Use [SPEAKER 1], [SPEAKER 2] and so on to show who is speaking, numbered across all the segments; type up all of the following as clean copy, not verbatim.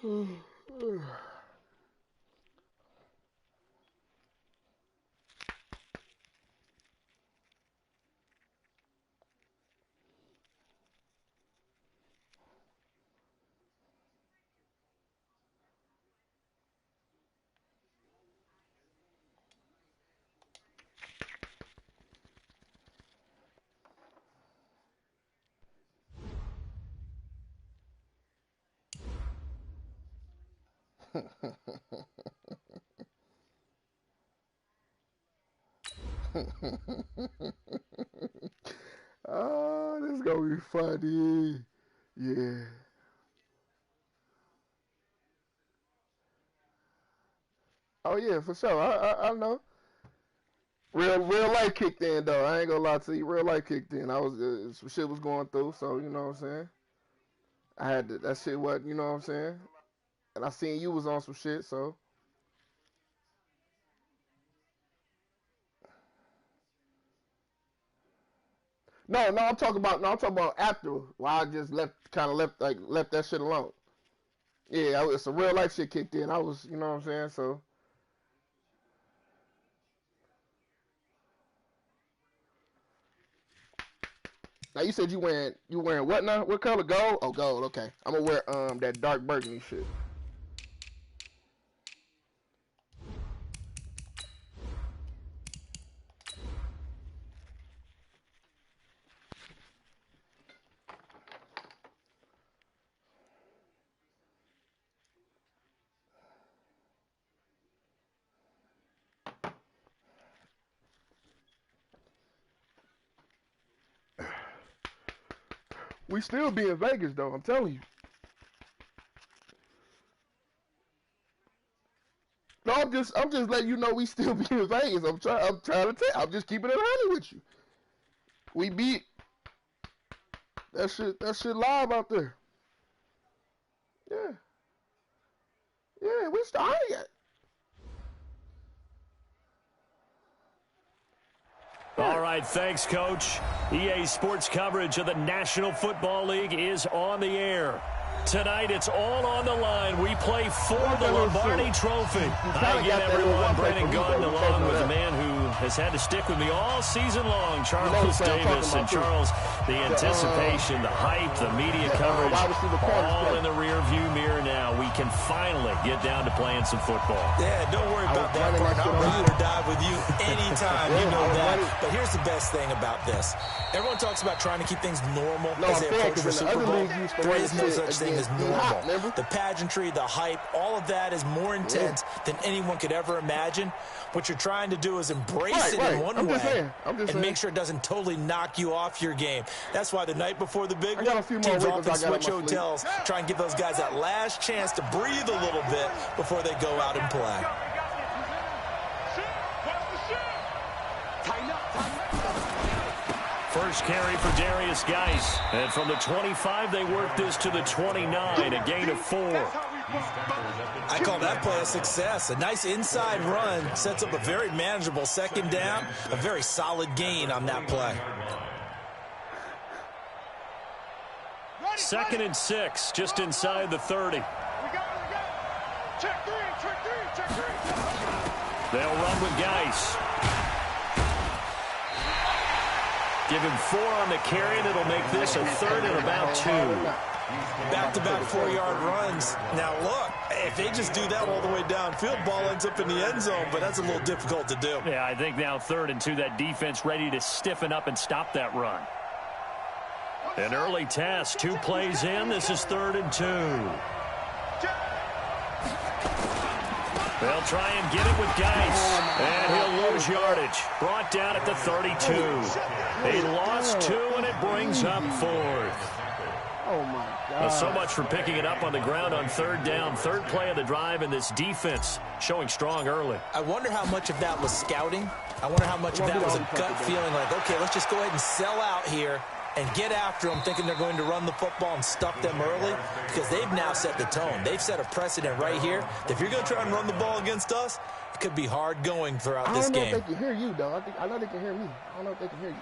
[SPEAKER 1] Oh, this is gonna be funny. Yeah. Oh yeah, for sure. I know. Real life kicked in though. I ain't gonna lie to you. Real life kicked in. I was some shit was going through, so you know what I'm saying. I had to, that shit. What you know what I'm saying. And I seen you was on some shit, so. No, I'm talking about after. Why I just kind of left that shit alone. Yeah, it's a real life shit kicked in. I was, you know what I'm saying. So now you said you wearing what now? What color? Gold? Oh, gold. Okay, I'm gonna wear that dark burgundy shit. We still be in Vegas though. I'm telling you. No, I'm just letting you know we still be in Vegas. I'm trying to tell. I'm just keeping it honey with you. We beat that shit live out there. Yeah, yeah. We started.
[SPEAKER 2] All right, thanks, Coach. EA Sports coverage of the National Football League is on the air. Tonight, it's all on the line. We play for the Lombardi Trophy. I get everyone, Brandon Gunn, along with the man who has had to stick with me all season long, Charles Davis. And Charles, the anticipation, the hype, the media coverage, all in the rearview mirror now. We can finally get down to playing some football.
[SPEAKER 3] Yeah, don't worry about that part. I'll ride or die with you anytime. You know that. But here's the best thing about this. Everyone talks about trying to keep things normal as they approach the Super Bowl. There is no such thing as normal. The pageantry, the hype, all of that is more intense than anyone could ever imagine. What you're trying to do is embrace it in one way and make sure it doesn't totally knock you off your game. That's why the night before the big one, teams often switch hotels, try and give those guys that last chance to breathe a little bit before they go out and play.
[SPEAKER 2] First carry for Darius Geis. And from the 25, they work this to the 29, a gain of 4.
[SPEAKER 3] I call that play a success. A nice inside run sets up a very manageable second down, a very solid gain on that play.
[SPEAKER 2] 2nd and 6, just inside the 30.
[SPEAKER 4] Check three.
[SPEAKER 2] They'll run with Geis. Give him 4 on the carry, and it'll make this a 3rd and about 2.
[SPEAKER 3] Back-to-back 4-yard runs. Now, look, if they just do that all the way downfield, ball ends up in the end zone, but that's a little difficult to do.
[SPEAKER 2] Yeah, I think now 3rd and 2, that defense ready to stiffen up and stop that run. An early test, 2 plays in. This is 3rd and 2. They'll try and get it with Geis, and he'll lose yardage. Brought down at the 32. He lost 2, and it brings up 4th.
[SPEAKER 1] Oh, my God.
[SPEAKER 2] Well, so much for picking it up on the ground on 3rd down. 3rd play of the drive, and this defense showing strong early.
[SPEAKER 3] I wonder how much of that was scouting. I wonder how much of that was a gut feeling like, okay, let's just go ahead and sell out here and get after them, thinking they're going to run the football and stuff them early, because they've now set the tone. They've set a precedent right here. If you're going to try and run the ball against us, it could be hard going throughout this game.
[SPEAKER 1] I don't know if they can hear you, though. I know they can hear me. I don't know if they can hear you.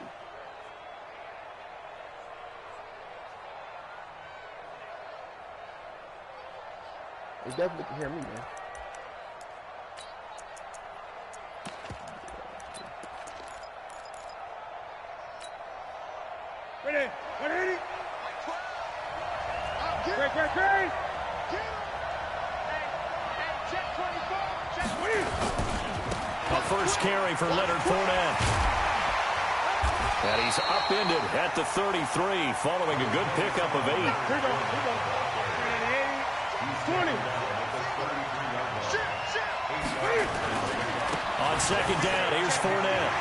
[SPEAKER 1] They definitely can hear me, man.
[SPEAKER 4] Ready? Great.
[SPEAKER 2] A first carry for Leonard Fournette. And he's upended at the 33 following a good pickup of 8.
[SPEAKER 4] Here we go. 20.
[SPEAKER 2] On second down, here's Fournette.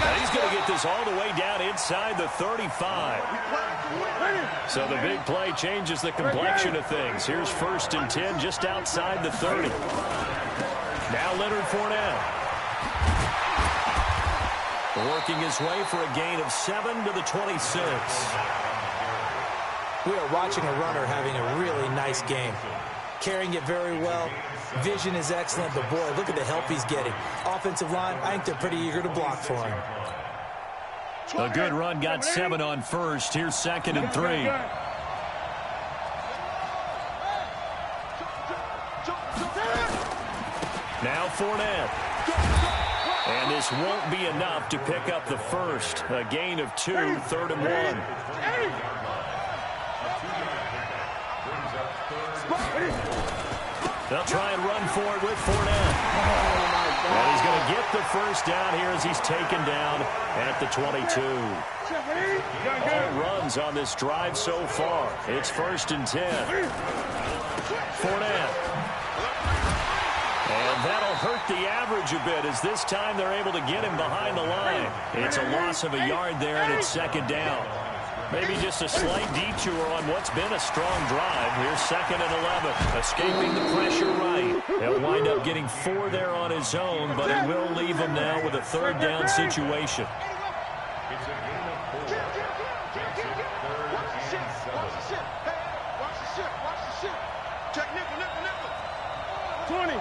[SPEAKER 2] And he's going to get this all the way down inside the 35. So the big play changes the complexion of things. Here's 1st and 10 just outside the 30. Now Leonard Fournette. Working his way for a gain of 7 to the 26.
[SPEAKER 3] We are watching a runner having a really nice game. Carrying it very well. Vision is excellent, but boy, look at the help he's getting. Offensive line, I think they're pretty eager to block for him.
[SPEAKER 2] A good run, got 7 on first. Here's 2nd and 3. Now Fournette. And this won't be enough to pick up the first. A gain of 2, 3rd and 1. They'll try and run for it with Fournette. And he's going to get the first down here as he's taken down at the 22. All runs on this drive so far. It's 1st and 10. Fournette. And that'll hurt the average a bit as this time they're able to get him behind the line. It's a loss of a yard there, and it's 2nd down. Maybe just a slight detour on what's been a strong drive. Here's 2nd and 11. Escaping the pressure right. He'll wind up getting 4 there on his own, but it will leave him now with a 3rd down situation.
[SPEAKER 4] Check nickel. 20.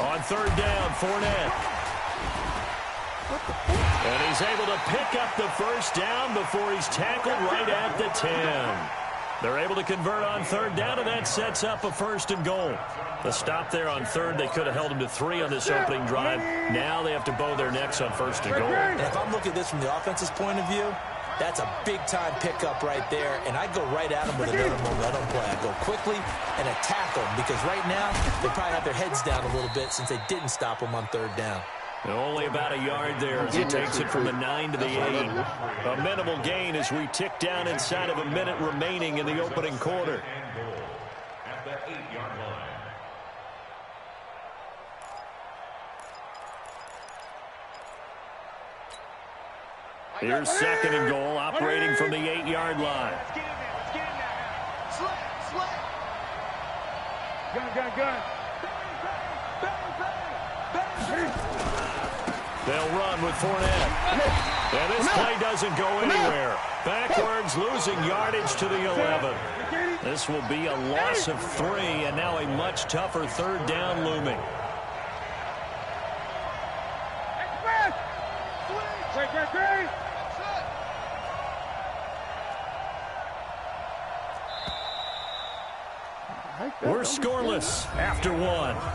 [SPEAKER 2] On 3rd down, Fournette. And he's able to pick up the first down before he's tackled right at the 10. They're able to convert on 3rd down, and that sets up a 1st and goal. The stop there on 3rd, they could have held him to 3 on this opening drive. Now they have to bow their necks on 1st and goal.
[SPEAKER 3] And if I'm looking at this from the offense's point of view, that's a big-time pickup right there, and I go right at him with another momentum play. I go quickly and attack them because right now they probably have their heads down a little bit since they didn't stop them on 3rd down.
[SPEAKER 2] Only about a yard there as he takes it from the 9 to the 8. A minimal gain as we tick down inside of a minute remaining in the opening quarter.
[SPEAKER 5] At the 8-yard line.
[SPEAKER 2] Here's 2nd and goal, operating from the 8-yard line.
[SPEAKER 4] Gun.
[SPEAKER 2] They'll run with Fournette. And this play doesn't go anywhere. Backwards, losing yardage to the 11. This will be a loss of 3, and now a much tougher 3rd down looming.
[SPEAKER 4] Great.
[SPEAKER 2] We're scoreless after 1.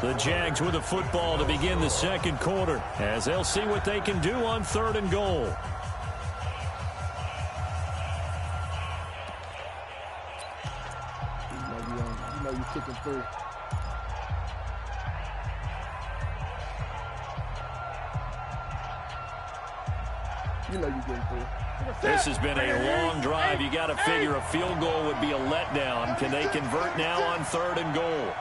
[SPEAKER 2] The Jags with the football to begin the 2nd quarter as they'll see what they can do on 3rd and goal.
[SPEAKER 1] You know you're kicking through. You know you're getting through.
[SPEAKER 2] This has been a long drive. You got to figure a field goal would be a letdown. Can they convert now on 3rd and goal?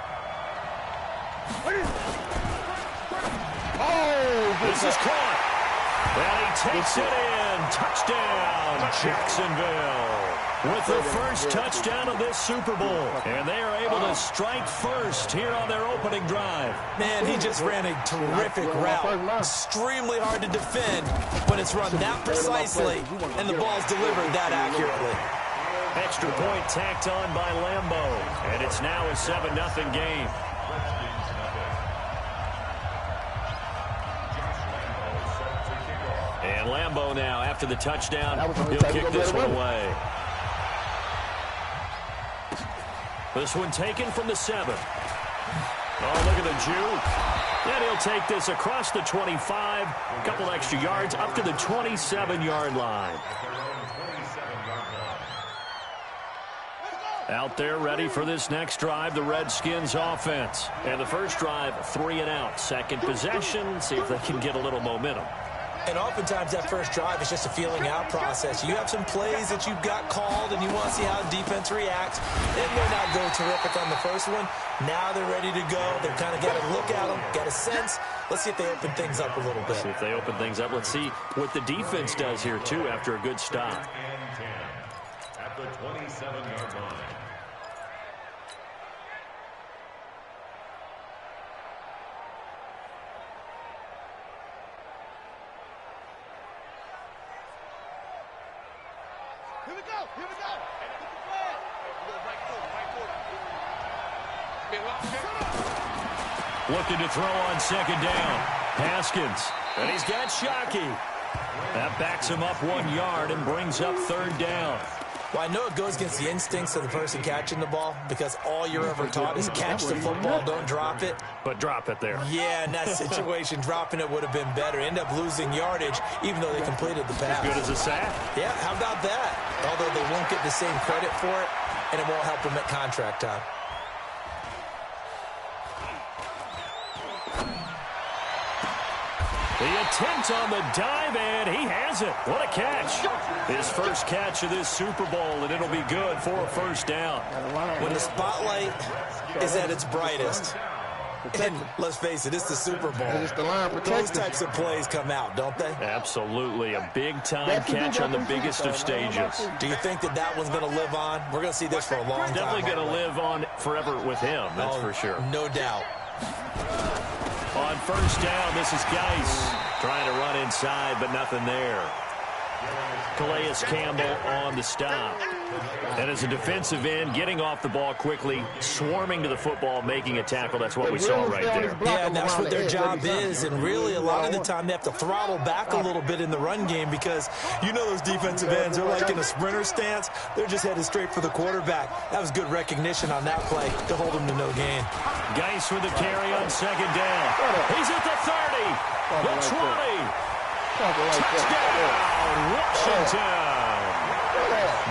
[SPEAKER 1] Oh,
[SPEAKER 2] this is caught. And he takes it in. Touchdown, Jacksonville. With the first touchdown of this Super Bowl. And they are able to strike first here on their opening drive.
[SPEAKER 3] Man, he just ran a terrific route. Extremely hard to defend when it's run that precisely and the ball's delivered that accurately.
[SPEAKER 2] Extra point tacked on by Lambeau. And it's now a 7-0 game. And Lambeau now, after the touchdown, he'll kick this one away. This one taken from the 7. Oh, look at the juke. And he'll take this across the 25. A couple extra yards up to the 27-yard line. Out there ready for this next drive, the Redskins offense. And the first drive, 3 and out. Second possession, see if they can get a little momentum.
[SPEAKER 3] And oftentimes that first drive is just a feeling out process. You have some plays that you've got called and you want to see how the defense reacts. It may not go terrific on the first one. Now they're ready to go. They've kind of got a look at them, got a sense. Let's see if they open things up a little bit.
[SPEAKER 2] See if they open things up. Let's see what the defense does here, too, after a good stop.
[SPEAKER 5] At the 27-yard line.
[SPEAKER 4] Here we go. Here we go.
[SPEAKER 2] Looking to throw on second down. Haskins. And he's got Shockey. That backs him up 1 yard and brings up third down.
[SPEAKER 3] Well, I know it goes against the instincts of the person catching the ball because all you're ever taught is catch the football, don't drop it.
[SPEAKER 2] But drop it there.
[SPEAKER 3] Yeah, in that situation, dropping it would have been better. End up losing yardage, even though they completed the pass.
[SPEAKER 2] As good as a sack.
[SPEAKER 3] Yeah, how about that? Although they won't get the same credit for it, and it won't help them at contract time.
[SPEAKER 2] The attempt on the dive, and he has it. What a catch. His first catch of this Super Bowl, and it'll be good for a first down.
[SPEAKER 3] When the spotlight is at its brightest, and let's face it, it's the Super Bowl. Those types of plays come out, don't they?
[SPEAKER 2] Absolutely. A big-time catch on the biggest of stages.
[SPEAKER 3] Do you think that that one's going to live on? We're going to see this for a long time.
[SPEAKER 2] Definitely going to live on forever with him, that's for sure.
[SPEAKER 3] No doubt.
[SPEAKER 2] On first down, this is Geis trying to run inside, but nothing there. Calais Campbell on the stop. And as a defensive end, getting off the ball quickly, swarming to the football, making a tackle. That's what we saw right there.
[SPEAKER 3] Yeah, and that's what their job is. And really, a lot of the time, they have to throttle back a little bit in the run game because you know those defensive ends are like in a sprinter stance. They're just headed straight for the quarterback. That was good recognition on that play to hold them to no gain.
[SPEAKER 2] Geis with the carry on second down. He's at the 30, the 20. Touchdown, Washington.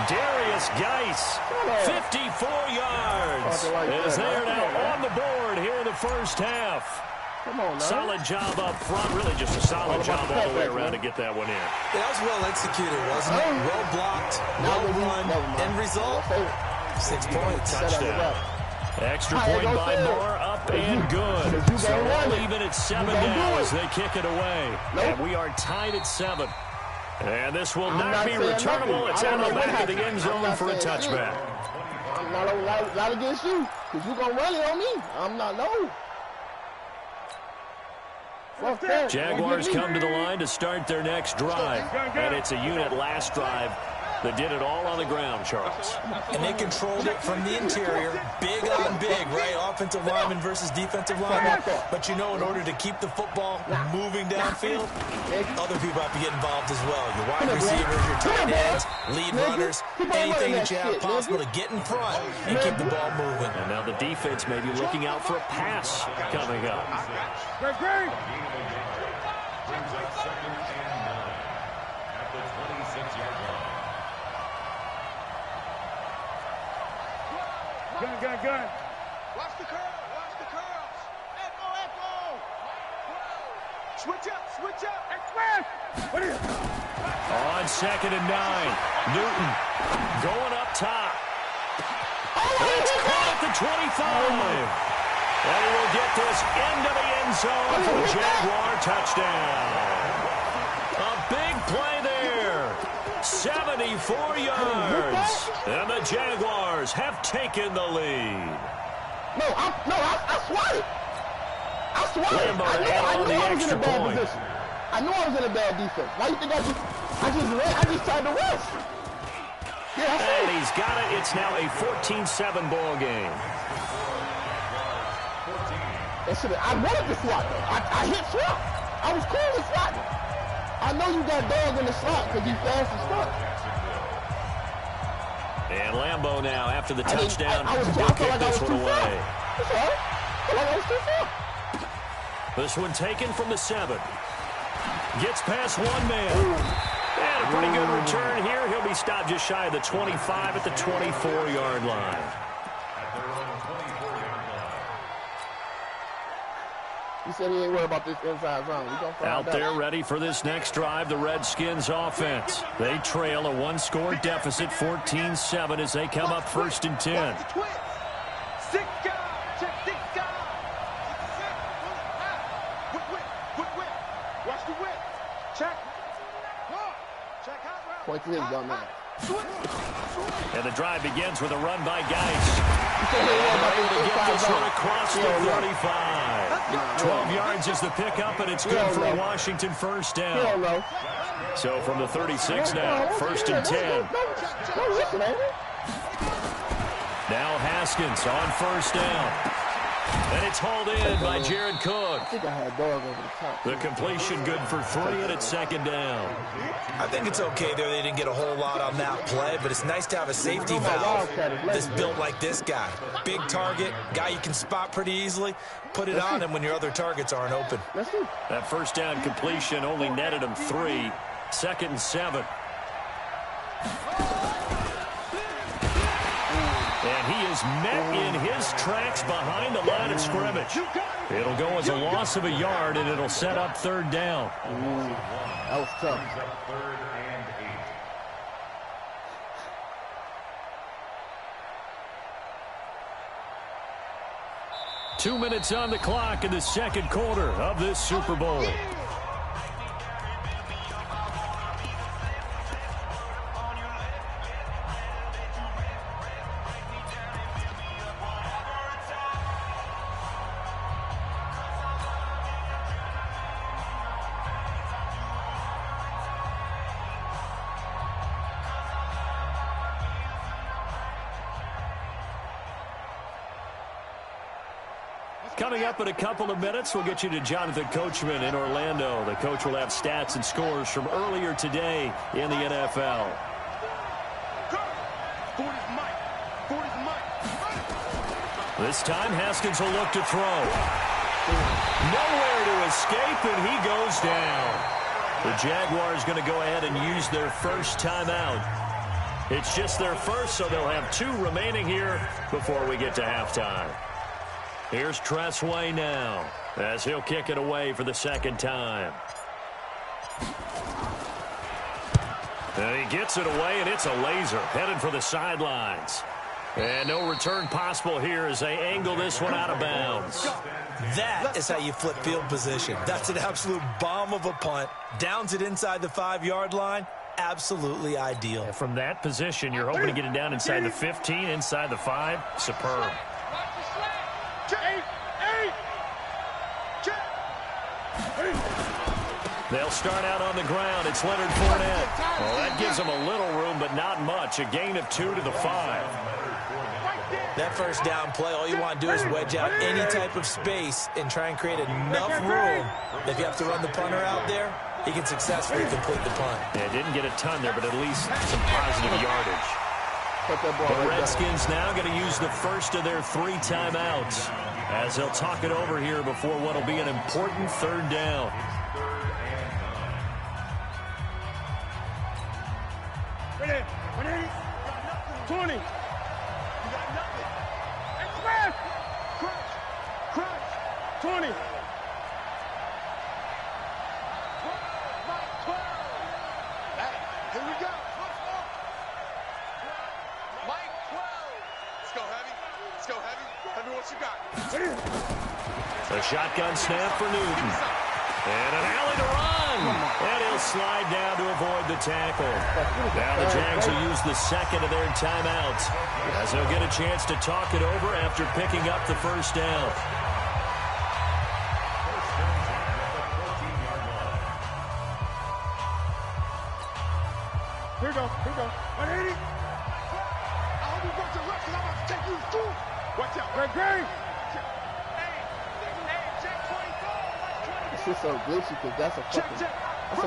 [SPEAKER 2] Darius Geis, 54 yards, is there now on the board here in the first half. Solid job up front, really just a solid job all the way around to get that one in.
[SPEAKER 3] Yeah, that was well executed, wasn't it? Well blocked, well run, end result, 6 points.
[SPEAKER 2] Touchdown. Extra point by Moore, up and good. So all even at 7 now as they kick it away. And we are tied at 7. And this will not be returnable. It's out of the back of the end zone for a touchback.
[SPEAKER 1] I'm not against you, because you're going to run it on me. I'm not, no.
[SPEAKER 2] Jaguars come to the line to start their next drive. And it's a unit last drive that did it all on the ground, Charles.
[SPEAKER 3] And they controlled it from the interior, big on big, right? Offensive lineman versus defensive lineman. But you know, in order to keep the football moving downfield, other people have to get involved as well. Your wide receivers, your tight ends, lead runners, anything that you have possible to get in front and keep the ball moving.
[SPEAKER 2] And now the defense may be looking out for a pass coming up.
[SPEAKER 4] Great.
[SPEAKER 5] Brings up second and 9 at the 26-yard line.
[SPEAKER 4] Gun. Watch the curls. Echo. Switch up. Express. What is it?
[SPEAKER 2] On second and 9, Newton going up top. It's caught at the 25. And he will get this into the end zone for the Jaguar touchdown. A big play there. 74 yards. And the Jaguars have taken the lead.
[SPEAKER 1] I swatted.
[SPEAKER 2] Lambeau on the extra point.
[SPEAKER 1] I knew I was in a bad defense. Why you think I just tried to rush?
[SPEAKER 2] And he's got it. It's now a 14-7 ball game.
[SPEAKER 1] I wanted to slot, though. I hit slot. I was cool with slotting. I know you got dog in the slot because you fast as fuck.
[SPEAKER 2] And Lambeau now, after the touchdown,
[SPEAKER 1] I
[SPEAKER 2] will kick this one away.
[SPEAKER 1] That's all right. I feel like I was too far.
[SPEAKER 2] This one taken from the 7. Gets past one man. And a pretty good return here. He'll be stopped just shy of the 25 at the 24-yard line.
[SPEAKER 1] He said he ain't worried about this inside zone. We gonna find
[SPEAKER 2] out there ready for this next drive, the Redskins offense. They trail a one-score deficit, 14-7, as they come up 1st and 10.
[SPEAKER 1] Point to his dumb ass.
[SPEAKER 2] And the drive begins with a run by Geis. Able to get this one across the 35. 12 yards is the pickup, and it's good for a Washington first down. So from the 36 now, 1st and 10. Now Haskins on 1st down. And it's hauled in by Jared Cook.
[SPEAKER 1] I think I had a dog over the top.
[SPEAKER 2] The completion good for 3, and it's 2nd down.
[SPEAKER 3] I think it's okay there. They didn't get a whole lot on that play, but it's nice to have a safety valve that's built like this guy. Big target, guy you can spot pretty easily. Put it on him when your other targets aren't open.
[SPEAKER 2] That first down completion only netted him 3. 2nd and 7. And he is met in his tracks behind the line of scrimmage. It'll go as a loss of a yard, and it'll set up 3rd down.
[SPEAKER 1] That was tough.
[SPEAKER 2] 2 minutes on the clock in the 2nd quarter of this Super Bowl. Coming up in a couple of minutes, we'll get you to Jonathan Coachman in Orlando. The coach will have stats and scores from earlier today in the NFL. This time, Haskins will look to throw. Nowhere to escape, and he goes down. The Jaguars going to go ahead and use their first timeout. It's just their first, so they'll have 2 remaining here before we get to halftime. Here's Tressway now, as he'll kick it away for the 2nd time. And he gets it away, and it's a laser, headed for the sidelines. And no return possible here as they angle this one out of bounds.
[SPEAKER 3] That is how you flip field position. That's an absolute bomb of a punt. Downs it inside the 5-yard line. Absolutely ideal.
[SPEAKER 2] And from that position, you're hoping to get it down inside the 15, inside the 5. Superb. They'll start out on the ground. It's Leonard Fournette. Well, that gives them a little room, but not much. A gain of 2 to the 5.
[SPEAKER 3] That first down play, all you want to do is wedge out any type of space and try and create enough room. If you have to run the punter out there, he can successfully complete the punt.
[SPEAKER 2] Yeah, didn't get a ton there, but at least some positive yardage. The Redskins now going to use the first of their 3 timeouts as they'll talk it over here before what will be an important 3rd down.
[SPEAKER 4] Ready? 20. Express! Crunch! 20. Hey, here we go. Mike 12. Let's go heavy. Let's go heavy. Tell me what you got.
[SPEAKER 2] A shotgun snap for Newton. And an alley to run. And he'll slide down to avoid the tackle. Now the Jags will use the 2nd of their timeouts as they'll get a chance to talk it over after picking up the first down.
[SPEAKER 4] Here we go. 180. Watch out.
[SPEAKER 1] This is so glitchy because that's a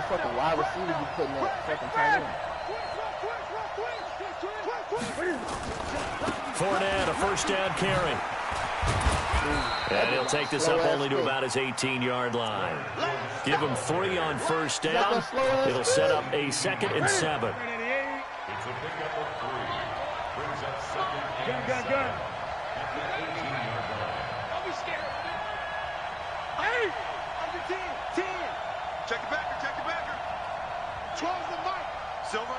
[SPEAKER 1] fucking wide receiver you putting that fucking tight end.
[SPEAKER 2] Fournette, a first down carry. And he'll take this up only to about his 18-yard line. Give him 3 on first down. It'll set up a 2nd and 7.
[SPEAKER 5] It's a pickup of 3. Brings up 2nd and 7 at the 18-yard line.
[SPEAKER 4] Don't be scared. 8. Under 10. 10. Check it backer. Check it backer. 12's the mic. Silver.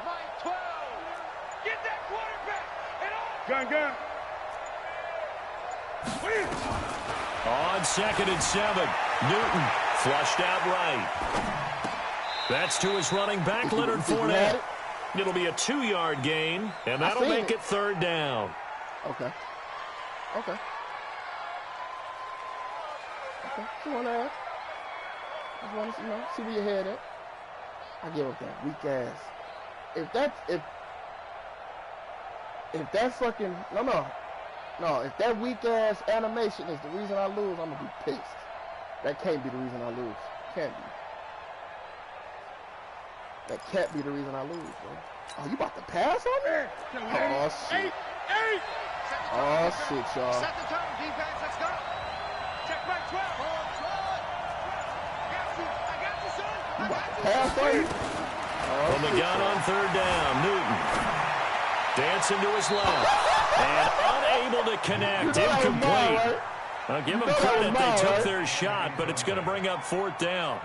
[SPEAKER 4] Mike 12. Get that quarterback. Gun.
[SPEAKER 2] On 2nd and 7, Newton flushed out right. That's to his running back, Leonard Fournette. It'll be a 2-yard gain, and that'll make it 3rd down.
[SPEAKER 1] Okay. See what I just want to see where your head at. I give up that weak ass. If that fucking if that weak ass animation is the reason I lose, I'm gonna be pissed. That can't be the reason I lose. Can't be. That can't be the reason I lose, bro. Oh, you about to pass on me? Oh shit.
[SPEAKER 4] 8.
[SPEAKER 1] Oh shit, y'all.
[SPEAKER 4] Set the tone, defense. Let's go. Check right 12. I got you, son.
[SPEAKER 1] You about to pass on me?
[SPEAKER 2] From the gun on 3rd down, Newton dancing to his left and unable to connect. Incomplete. I'll give them credit. They took their shot, but it's going to bring up 4th down.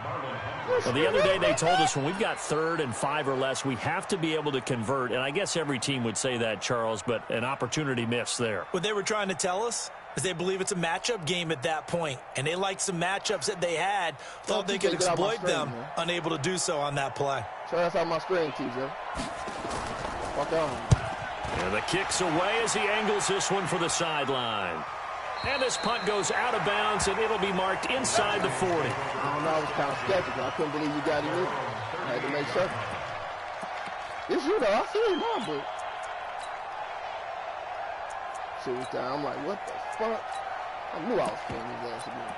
[SPEAKER 2] Well, the other day they told us when we've got 3rd and 5 or less, we have to be able to convert. And I guess every team would say that, Charles, but an opportunity missed there.
[SPEAKER 3] What they were trying to tell us is they believe it's a matchup game at that point, and they liked some matchups that they had, thought they could exploit them, unable to do so on that play.
[SPEAKER 1] So that's out my screen, TJ. Fuck on.
[SPEAKER 2] And the kick's away as he angles this one for the sideline. And this punt goes out of bounds, and it'll be marked inside the 40.
[SPEAKER 1] I don't know, I was kind of skeptical. I couldn't believe you got him in. I had to make sure. It's you, though. I see him on, but... Shit was down. I'm like, what the fuck? I knew I was playing his ass again.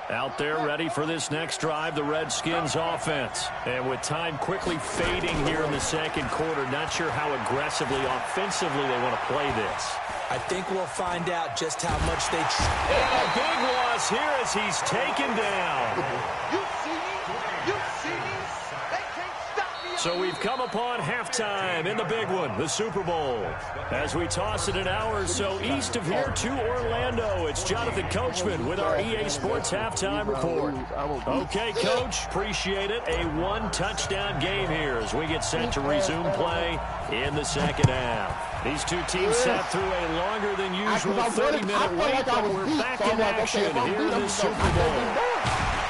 [SPEAKER 2] Out there ready for this next drive, the Redskins offense. And with time quickly fading here in the 2nd quarter, not sure how aggressively, offensively they want to play this.
[SPEAKER 3] I think we'll find out just how much they...
[SPEAKER 2] And a big loss here as he's taken down.
[SPEAKER 4] You see me? You see me? They can't stop me.
[SPEAKER 2] So we've come upon halftime in the big one, the Super Bowl. As we toss it an hour or so east of here to Orlando, it's Jonathan Coachman with our EA Sports Halftime Report. Okay, Coach, appreciate it. A 1-touchdown game here as we get set to resume play in the 2nd half. These two teams sat through a longer than usual 30-minute wait, but we're back in action here in the Super Bowl.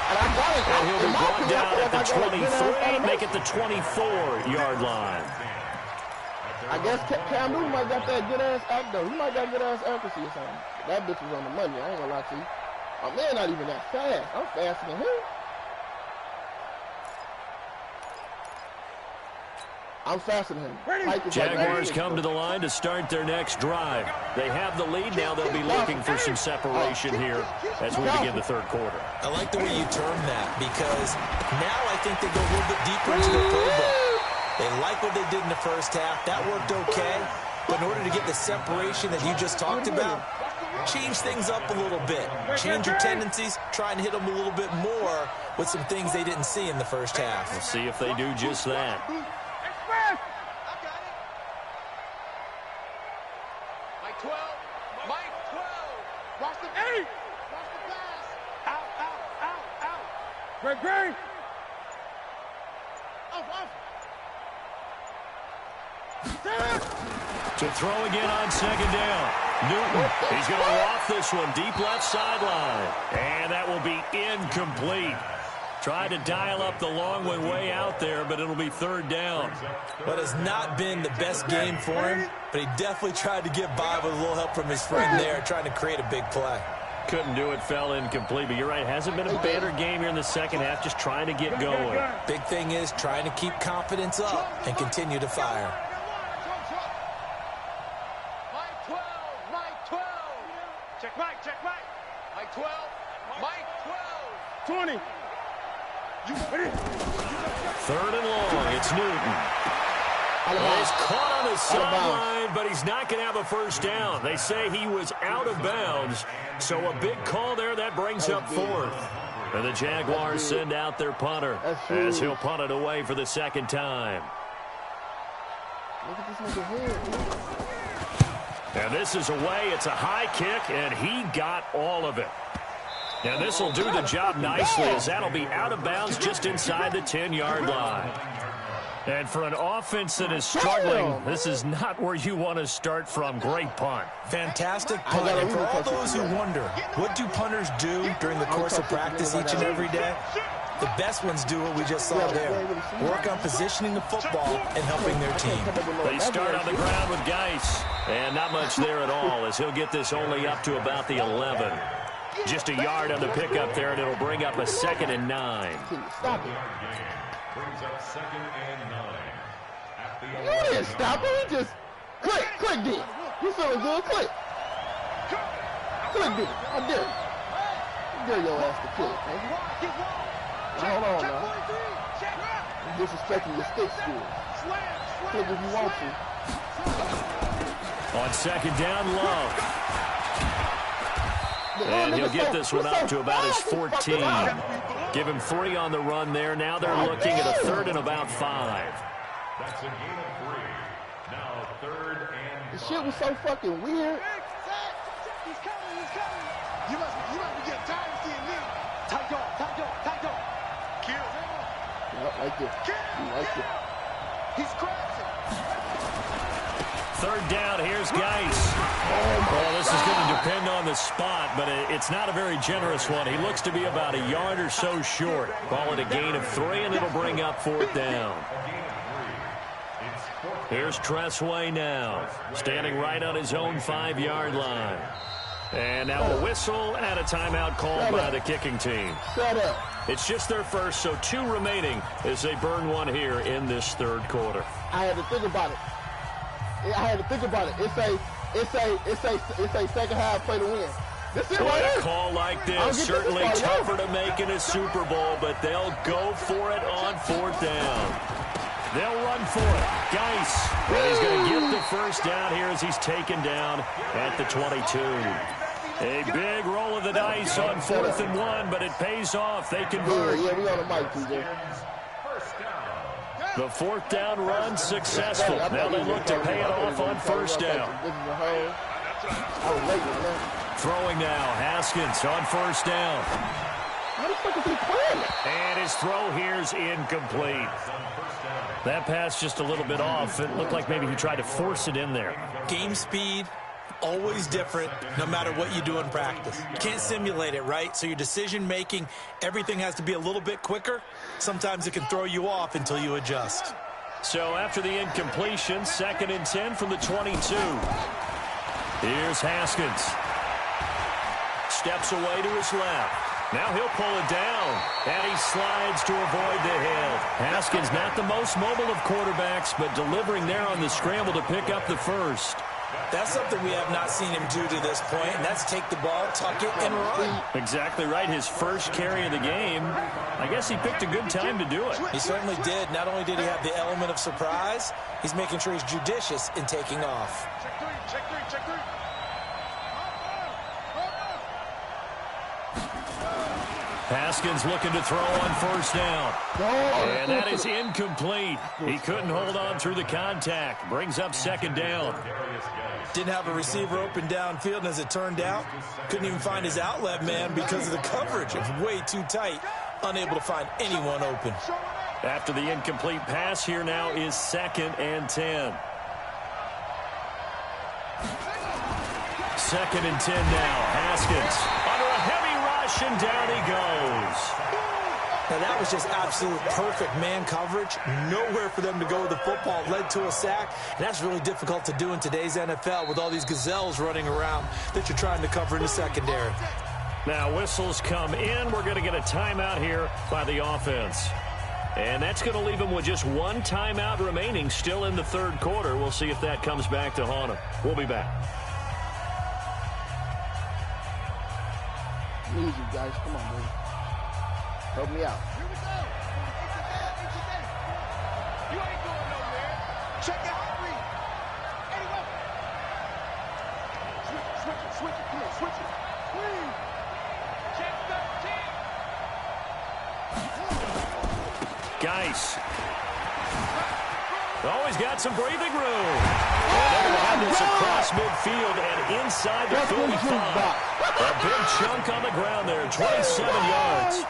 [SPEAKER 2] And he'll be brought down at the 23, make it the 24-yard line.
[SPEAKER 1] I guess Cam Newton might got that good-ass though. He might got good-ass accuracy or something. That bitch was on the money. I ain't gonna lie to you. My man not even that fast. I'm faster than him. I'm faster than him.
[SPEAKER 2] Jaguars come to the line to start their next drive. They have the lead now. They'll be looking for some separation here as we begin the 3rd quarter.
[SPEAKER 3] I like the way you term that because now I think they go a little bit deeper into their playbook. They like what they did in the first half. That worked okay. But in order to get the separation that you just talked about, change things up a little bit. Change your tendencies. Try and hit them a little bit more with some things they didn't see in the first half.
[SPEAKER 2] We'll see if they do just that.
[SPEAKER 4] Greg.
[SPEAKER 2] To throw again on 2nd down. Newton, he's going to loft this one deep left sideline. And that will be incomplete. Tried to dial up the long one way out there, but it'll be 3rd down.
[SPEAKER 3] What has not been the best game for him, but he definitely tried to get by with a little help from his friend there, trying to create a big play.
[SPEAKER 2] Couldn't do it, fell incomplete. But you're right, hasn't been a banner game here in the second half, just trying to get going.
[SPEAKER 3] Big thing is trying to keep confidence up and continue to fire.
[SPEAKER 4] Mike 12, Mike 12. Check Mike, check Mike. Mike 12, Mike 12. 20.
[SPEAKER 2] Third and long, it's Newton. Well, he's caught on the sideline, but he's not going to have a first down. They say he was out of bounds, so a big call there. That brings up fourth. And the Jaguars send out their punter as he'll punt it away for the second time.
[SPEAKER 1] Look at this nigga head.
[SPEAKER 2] And this is away. It's a high kick, and he got all of it. And this will do the job nicely, as that'll be out of bounds just inside the 10-yard line. And for an offense that is struggling, this is not where you want to start from. Great punt.
[SPEAKER 3] Fantastic punt. And for all those who wonder, what do punters do during the course of practice each and every day? The best ones do what we just saw there. Work on positioning the football and helping their team.
[SPEAKER 2] They start on the ground with Geis. And not much there at all, as he'll get this only up to about the 11. Just a yard on the pickup there, and it'll bring up a 2nd and 9.
[SPEAKER 1] Stop it.
[SPEAKER 5] Brings up 2nd and 9. At the
[SPEAKER 1] You didn't stop it. You just click this. You feeling good? Click this. I dare you. I dare your ass to click, baby. Now, hold on now. You're disrespecting your stick skills. Click if you want to.
[SPEAKER 2] On 2nd down, Love. And he'll get this one up to about his 14. Give him 3 on the run there. Now they're looking at a 3rd and about 5.
[SPEAKER 5] That's a gain of 3. Now 3rd and 5.
[SPEAKER 1] The shit was so fucking weird.
[SPEAKER 4] He's coming, he's coming. You must be getting tired of seeing me. Tight dog. Kill.
[SPEAKER 1] Yep, like this. Like this.
[SPEAKER 4] He's crashing.
[SPEAKER 2] 3rd down, here's Geis. Well, this is going to depend on the spot, but it's not a very generous one. He looks to be about a yard or so short. Call it a gain of 3, and it'll bring up 4th down. Here's Tressway now, standing right on his own 5-yard line. And now a whistle and a timeout called by the kicking team.
[SPEAKER 1] Shut up.
[SPEAKER 2] It's just their first, so 2 remaining as they burn one here in this 3rd quarter.
[SPEAKER 1] I had to think about it. It's a second half play to win. This is
[SPEAKER 2] Boy,
[SPEAKER 1] right
[SPEAKER 2] a
[SPEAKER 1] here.
[SPEAKER 2] call like this, certainly tougher to make in a Super Bowl, but they'll go for it on 4th down. They'll run for it. Geis, and he's going to get the first down here as he's taken down at the 22. A big roll of the dice on 4th and 1, but it pays off. They convert.
[SPEAKER 1] Yeah, we on the mic, TJ.
[SPEAKER 2] The 4th down run successful. Now they look to pay it off on 1st down. Throwing now, Haskins on 1st down.
[SPEAKER 1] How the fuck is he playing it?
[SPEAKER 2] And his throw here's incomplete. That pass just a little bit off. It looked like maybe he tried to force it in there.
[SPEAKER 3] Game speed, always different no matter what you do in practice. You can't simulate it, right? So your decision-making, everything has to be a little bit quicker. Sometimes it can throw you off until you adjust.
[SPEAKER 2] So after the incompletion, 2nd and 10 from the 22. Here's Haskins. Steps away to his left. Now he'll pull it down, and he slides to avoid the hit. Haskins not the most mobile of quarterbacks, but delivering there on the scramble to pick up the first.
[SPEAKER 3] That's something we have not seen him do to this point, and that's take the ball, tuck it, and run.
[SPEAKER 2] Exactly right. His first carry of the game. I guess he picked a good time to do it.
[SPEAKER 3] He certainly did. Not only did he have the element of surprise, he's making sure he's judicious in taking off.
[SPEAKER 4] Check three.
[SPEAKER 2] Haskins looking to throw on 1st down. And that is incomplete. He couldn't hold on through the contact. Brings up 2nd down.
[SPEAKER 3] Didn't have a receiver open downfield, and as it turned out, couldn't even find his outlet man because of the coverage. It was way too tight, unable to find anyone open.
[SPEAKER 2] After the incomplete pass, here now is 2nd and 10. 2nd and 10 now. Haskins under a heavy rush, and down he goes.
[SPEAKER 3] Now that was just absolute perfect man coverage. Nowhere for them to go with the football. Led to a sack. And that's really difficult to do in today's NFL with all these gazelles running around that you're trying to cover in the secondary.
[SPEAKER 2] Now whistles come in. We're going to get a timeout here by the offense. And that's going to leave them with just one timeout remaining still in the third quarter. We'll see if that comes back to haunt them. We'll be back.
[SPEAKER 1] Need you guys. Come on, baby. Help me out.
[SPEAKER 4] Here we go. You ain't going nowhere. Check out the read. Anyway. Switch it. Come on, switch it. Please. Check 13.
[SPEAKER 2] Geis. Always got some breathing room. And they're going to have this across midfield and inside the 45. A big chunk on the ground there, 27 yards.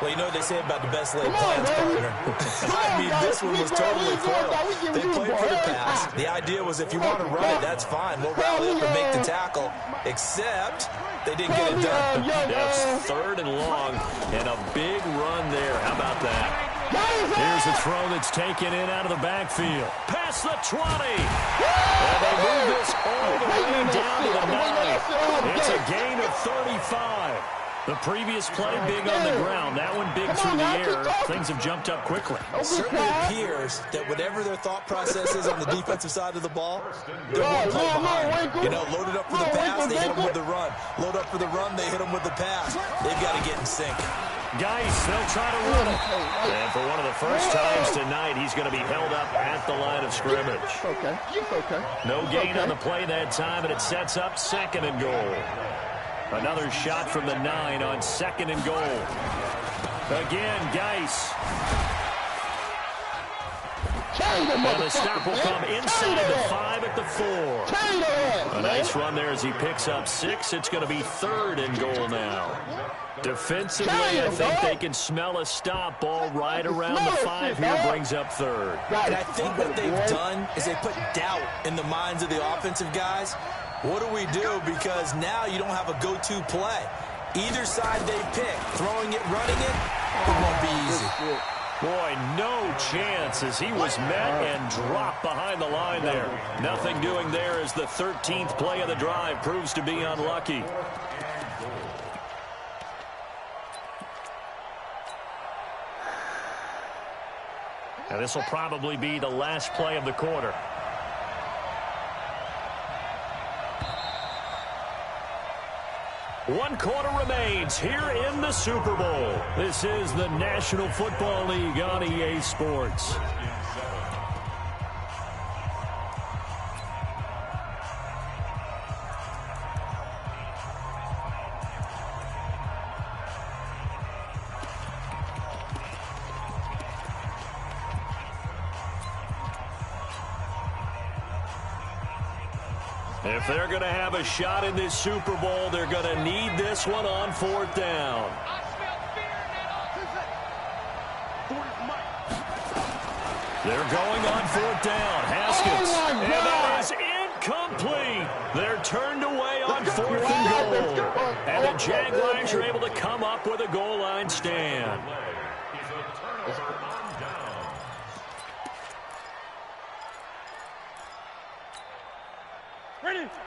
[SPEAKER 3] Well, you know what they say about the best laid plans, partner. I mean, this one was totally foiled. They played for the pass. The idea was if you want to run it, that's fine. We'll rally up and make the tackle. Except they didn't get it done.
[SPEAKER 2] That's third and long, and a big run there. How about that? Here's a throw that's taken in out of the backfield. Past the 20. And they move this all the way down to the 9. It's a gain of 35. The previous play big on the ground. That one big through the air. Things have jumped up quickly.
[SPEAKER 3] It certainly appears that whatever their thought process is on the defensive side of the ball, they're one play behind. You know, loaded up for the pass, they hit them with the run. Load up for the run, they hit them with the pass. They've got to get in sync.
[SPEAKER 2] Geis, they'll try to run it. And for one of the first times tonight, he's going to be held up at the line of scrimmage.
[SPEAKER 1] Okay. It's okay.
[SPEAKER 2] No gain on the play that time, and it sets up second and goal. Another shot from the 9 on second and goal. Again, Geis. And the stop will come inside the 5 at the 4. A nice run there as he picks up 6. It's going to be third and goal now. Defensively, I think they can smell a stop ball right around the 5 here, brings up third.
[SPEAKER 3] And I think what they've done is they put doubt in the minds of the offensive guys. What do we do? Because now you don't have a go-to play. Either side they pick, throwing it, running it, it won't be easy.
[SPEAKER 2] Boy, no chance as he was met and dropped behind the line there. Nothing doing there as the 13th play of the drive proves to be unlucky. And this will probably be the last play of the quarter. One quarter remains here in the Super Bowl. This is the National Football League on EA Sports. If they're going to have a shot in this Super Bowl, they're going to need this one on 4th down. They're going on 4th down. Haskins. And that is incomplete. They're turned away on 4th and goal. And the Jaguars are able to come up with a goal line stand.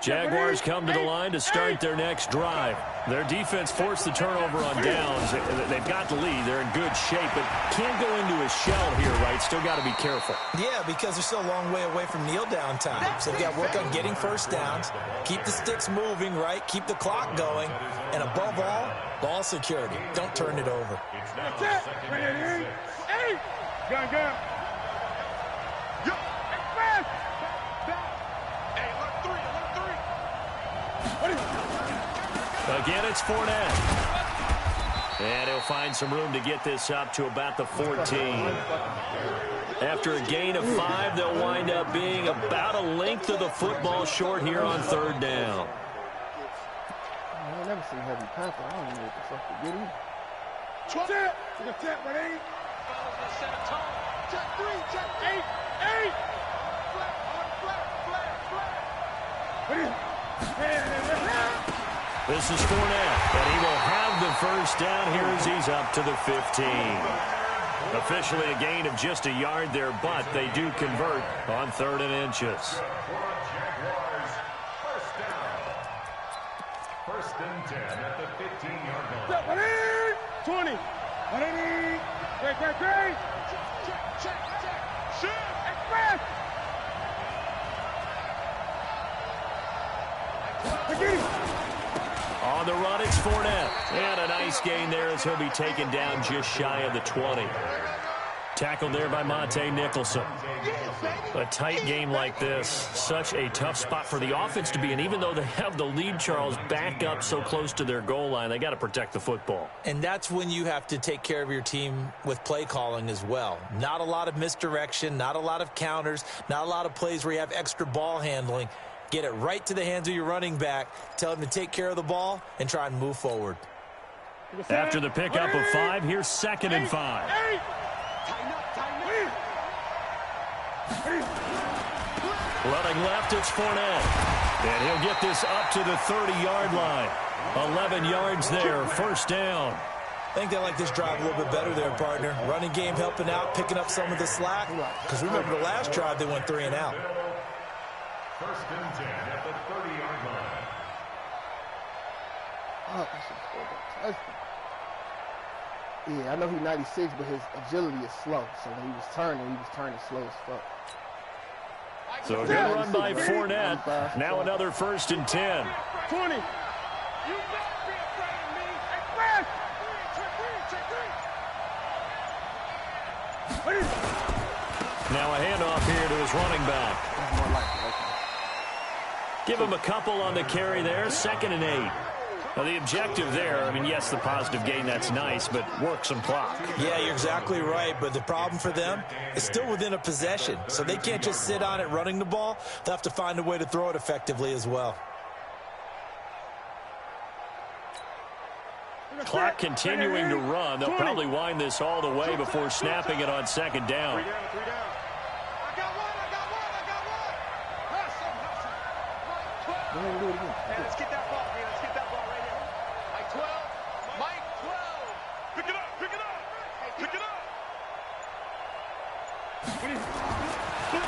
[SPEAKER 2] Jaguars come to the line to start their next drive. Their defense forced the turnover on downs. They've got the lead. They're in good shape, but can't go into a shell here, right? Still got to be careful.
[SPEAKER 3] Yeah, because they're still a long way away from kneel down time. So they've got to work on getting first downs, keep the sticks moving, right? Keep the clock going, and above all, ball security. Don't turn it over.
[SPEAKER 4] That's it. Hey! Gun.
[SPEAKER 2] Again, it's Fournette. And he'll find some room to get this up to about the 14. After a gain of 5, they'll wind up being about a length of the football short here on 3rd down.
[SPEAKER 1] I never seen heavy panther. I don't know what the fuck to get in.
[SPEAKER 4] Check 1 8. Check 3. Check 8. Flat.
[SPEAKER 2] This is Fournette, and he will have the first down here as he's up to the 15. Officially a gain of just a yard there, but they do convert on 3rd and inches.
[SPEAKER 5] First and 10 at the 15-yard line.
[SPEAKER 4] 20. 180. Great. Check. Shoot. Express.
[SPEAKER 2] On the run, it's Fournette. And a nice gain there as he'll be taken down just shy of the 20. Tackled there by Monte Nicholson. A tight game like this, such a tough spot for the offense to be in. Even though they have the lead, Charles, back up so close to their goal line, they got to protect the football.
[SPEAKER 3] And that's when you have to take care of your team with play calling as well. Not a lot of misdirection, not a lot of counters, not a lot of plays where you have extra ball handling. Get it right to the hands of your running back, tell him to take care of the ball, and try and move forward.
[SPEAKER 2] After the pickup of 5, here's 2nd and 5. Running left, it's Fournette. And he'll get this up to the 30-yard line. 11 yards there, first down.
[SPEAKER 3] I think they like this drive a little bit better there, partner. Running game helping out, picking up some of the slack. Because remember the last drive, they went 3 and out.
[SPEAKER 5] First and 10 at the 30-yard line.
[SPEAKER 1] Oh, that's a touchdown. Yeah, I know he's 96, but his agility is slow. So when he was turning slow as fuck.
[SPEAKER 2] So a good run by Fournette. Now another first and 10.
[SPEAKER 4] 20. You better be afraid of me. Express.
[SPEAKER 2] Now a handoff here to his running back.
[SPEAKER 1] That's more like it.
[SPEAKER 2] Give him a couple on the carry there. 2nd and 8. Now the objective there, I mean, yes, the positive gain, that's nice, but work some clock.
[SPEAKER 3] Yeah, you're exactly right, but the problem for them is still within a possession, so they can't just sit on it running the ball. They'll have to find a way to throw it effectively as well.
[SPEAKER 2] Clock continuing to run. They'll probably wind this all the way before snapping it on 2nd down.
[SPEAKER 4] 3 down. I got one. Hustle. Hey, let's get that ball, man. Let's get that ball right here. Mike 12. Pick it up.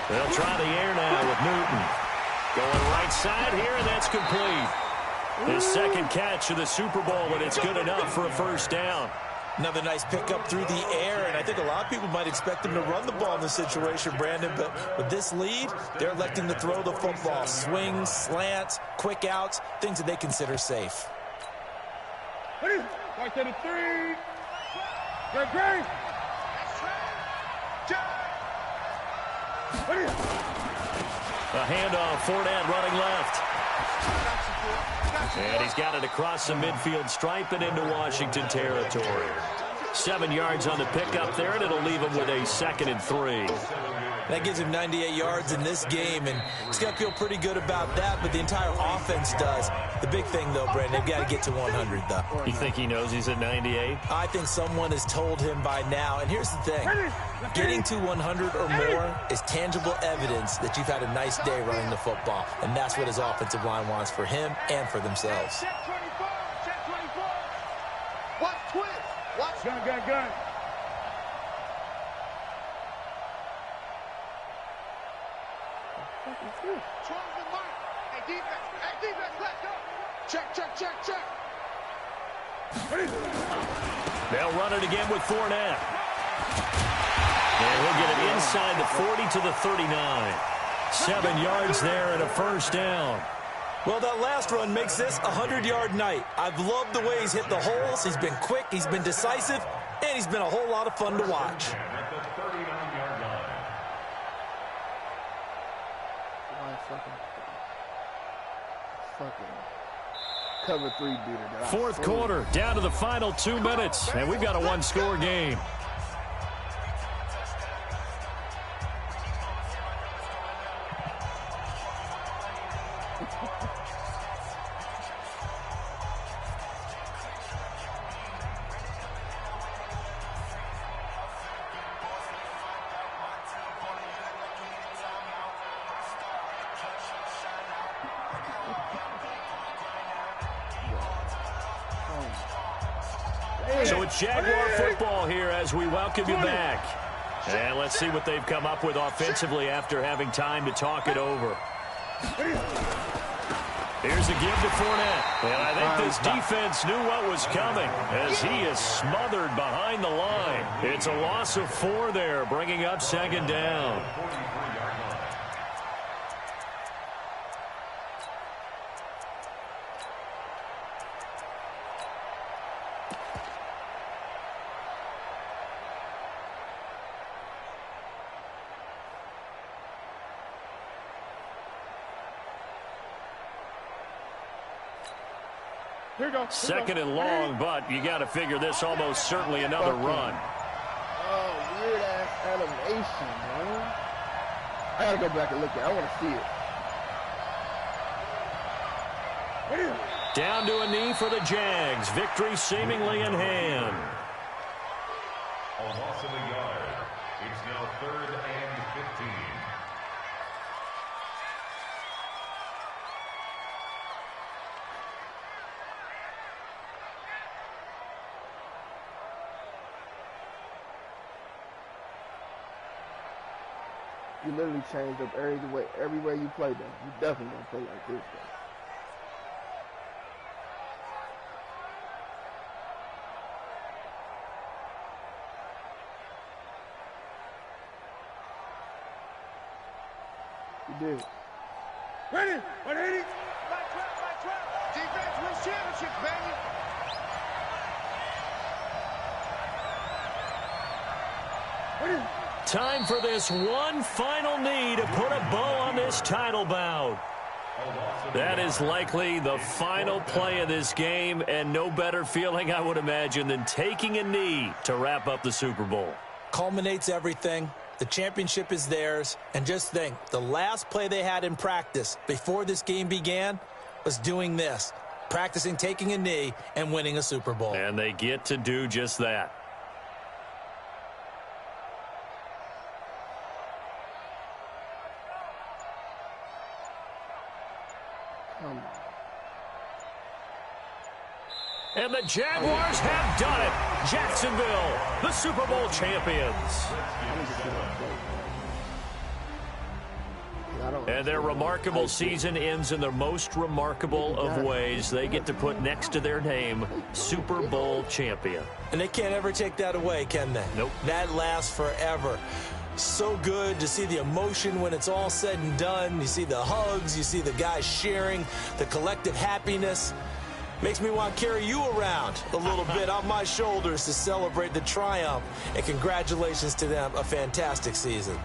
[SPEAKER 2] They'll try the air now with Newton. Going right side here, and that's complete. His 2nd catch of the Super Bowl, and it's good enough for a first down.
[SPEAKER 3] Another nice pickup through the air, and I think a lot of people might expect him to run the ball in this situation, Brandon, but with this lead, they're electing to throw the football. Swings, slants, quick outs, things that they consider safe.
[SPEAKER 4] Right to the 3. Great.
[SPEAKER 2] A handoff, Fournette running left. And he's got it across the midfield stripe and into Washington territory. 7 yards on the pickup there, and it'll leave him with a 2nd and 3.
[SPEAKER 3] That gives him 98 yards in this game, and he's got to feel pretty good about that, but the entire offense does. The big thing, though, Brandon, they've got to get to 100, though.
[SPEAKER 2] You think he knows he's at 98?
[SPEAKER 3] I think someone has told him by now, and here's the thing. Getting to 100 or more is tangible evidence that you've had a nice day running the football, and that's what his offensive line wants for him and for themselves.
[SPEAKER 4] Check 24. Watch twist. Watch. Gun. Charles the Mike. Hey, defense, let's go. Check.
[SPEAKER 2] They'll run it again with Fournette. And he'll get it inside the 40 to the 39. 7 yards there and a first down.
[SPEAKER 3] Well, that last run makes this a 100-yard night. I've loved the way he's hit the holes. He's been quick, he's been decisive, and he's been a whole lot of fun to watch.
[SPEAKER 1] Cover 3 beater.
[SPEAKER 2] Fourth quarter, down to the final 2 minutes, and we've got a one-score game. So it's Jaguar football here as we welcome you back. And let's see what they've come up with offensively after having time to talk it over. Here's a give to Fournette. And I think this defense knew what was coming as he is smothered behind the line. It's a loss of 4 there, bringing up second down. Second and long, but you got to figure this almost certainly another run.
[SPEAKER 1] Oh, weird-ass animation, man. I got to go back and look at it. I want to see it.
[SPEAKER 2] Down to a knee for the JAGS. Victory seemingly in hand.
[SPEAKER 5] A loss of a yard. It's now 3rd and 15.
[SPEAKER 1] You literally changed up every way you play them. You definitely don't play like this, though. You did.
[SPEAKER 4] Ready? 180. Back trap. Defense wins championships, baby. Ready?
[SPEAKER 2] Time for this one final knee to put a bow on this title bout. That is likely the final play of this game, and no better feeling, I would imagine, than taking a knee to wrap up the Super Bowl.
[SPEAKER 3] Culminates everything. The championship is theirs. And just think, the last play they had in practice before this game began was doing this, practicing taking a knee and winning a Super Bowl.
[SPEAKER 2] And they get to do just that. And the Jaguars have done it. Jacksonville, the Super Bowl champions. And their remarkable season ends in the most remarkable of ways. They get to put next to their name, Super Bowl champion.
[SPEAKER 3] And they can't ever take that away, can they?
[SPEAKER 2] Nope.
[SPEAKER 3] That lasts forever. So good to see the emotion when it's all said and done. You see the hugs, you see the guys sharing, the collective happiness. Makes me want to carry you around a little bit on my shoulders to celebrate the triumph. And congratulations to them, a fantastic season.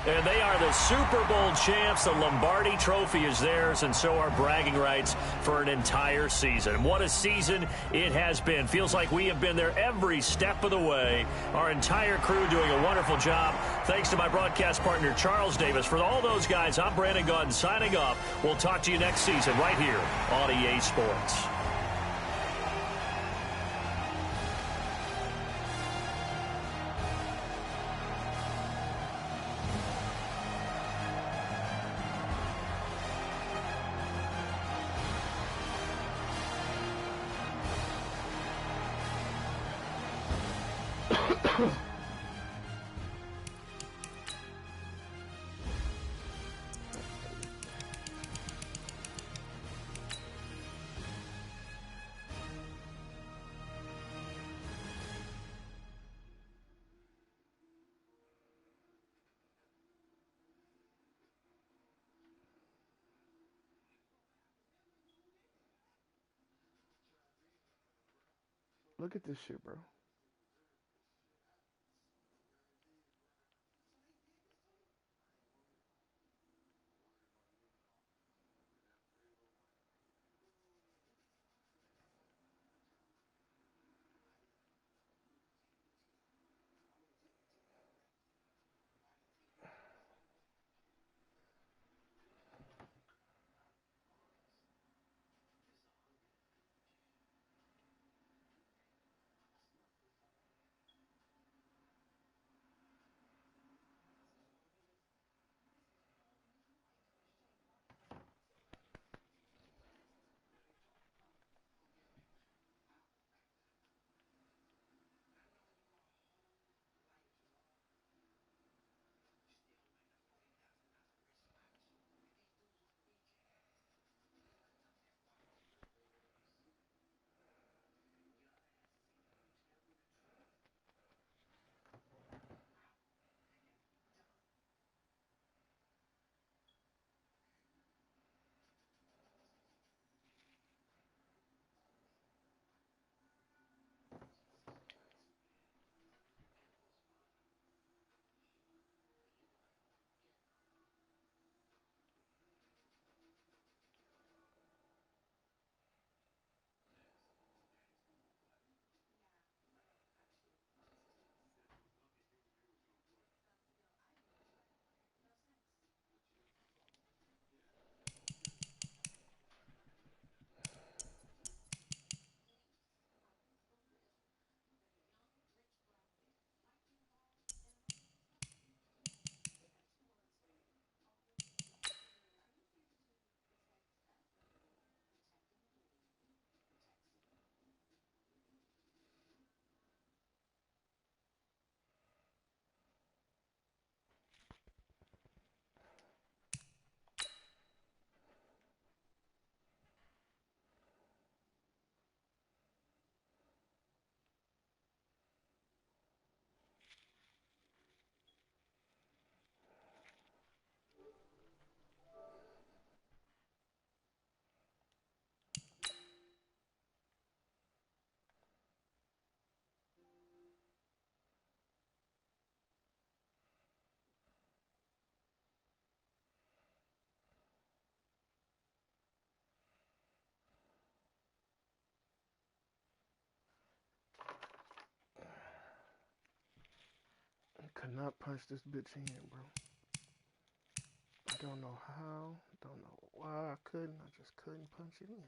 [SPEAKER 2] And they are the Super Bowl champs. The Lombardi Trophy is theirs, and so are bragging rights for an entire season. What a season it has been. Feels like we have been there every step of the way. Our entire crew doing a wonderful job. Thanks to my broadcast partner, Charles Davis. For all those guys, I'm Brandon Gaudin signing off. We'll talk to you next season right here on EA Sports.
[SPEAKER 1] Look at this shit, bro. could not punch this bitch in, bro. I don't know how. Don't know why I couldn't. I just couldn't punch it in, bro.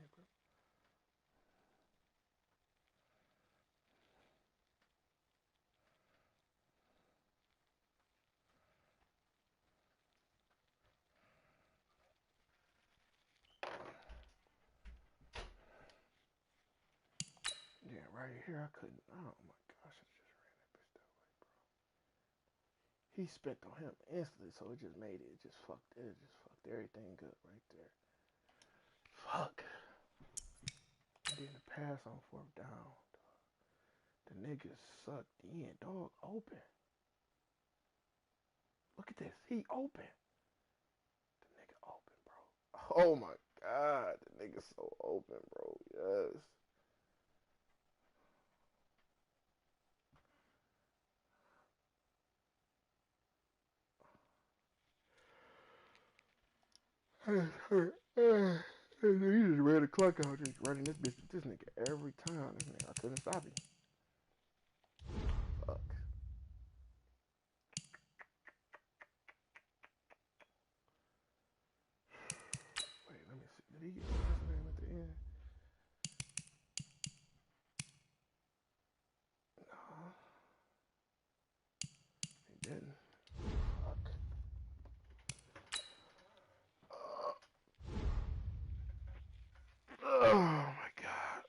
[SPEAKER 1] Yeah, right here I couldn't. Oh my gosh, I just ran that bitch that way, bro. He spent on him instantly, so it just made it. It just fucked everything up right there. Fuck. And then the pass on fourth down. The nigga sucked in, dog. Open. Look at this. He open. The nigga open, bro. Oh my god. The nigga so open, bro. Yes. He just ran the clock out, just running this bitch. This nigga every time. This nigga, I couldn't stop him. Fuck. Wait, let me see. Did he get his name at the end? No, he didn't. Fuck. Oh my god.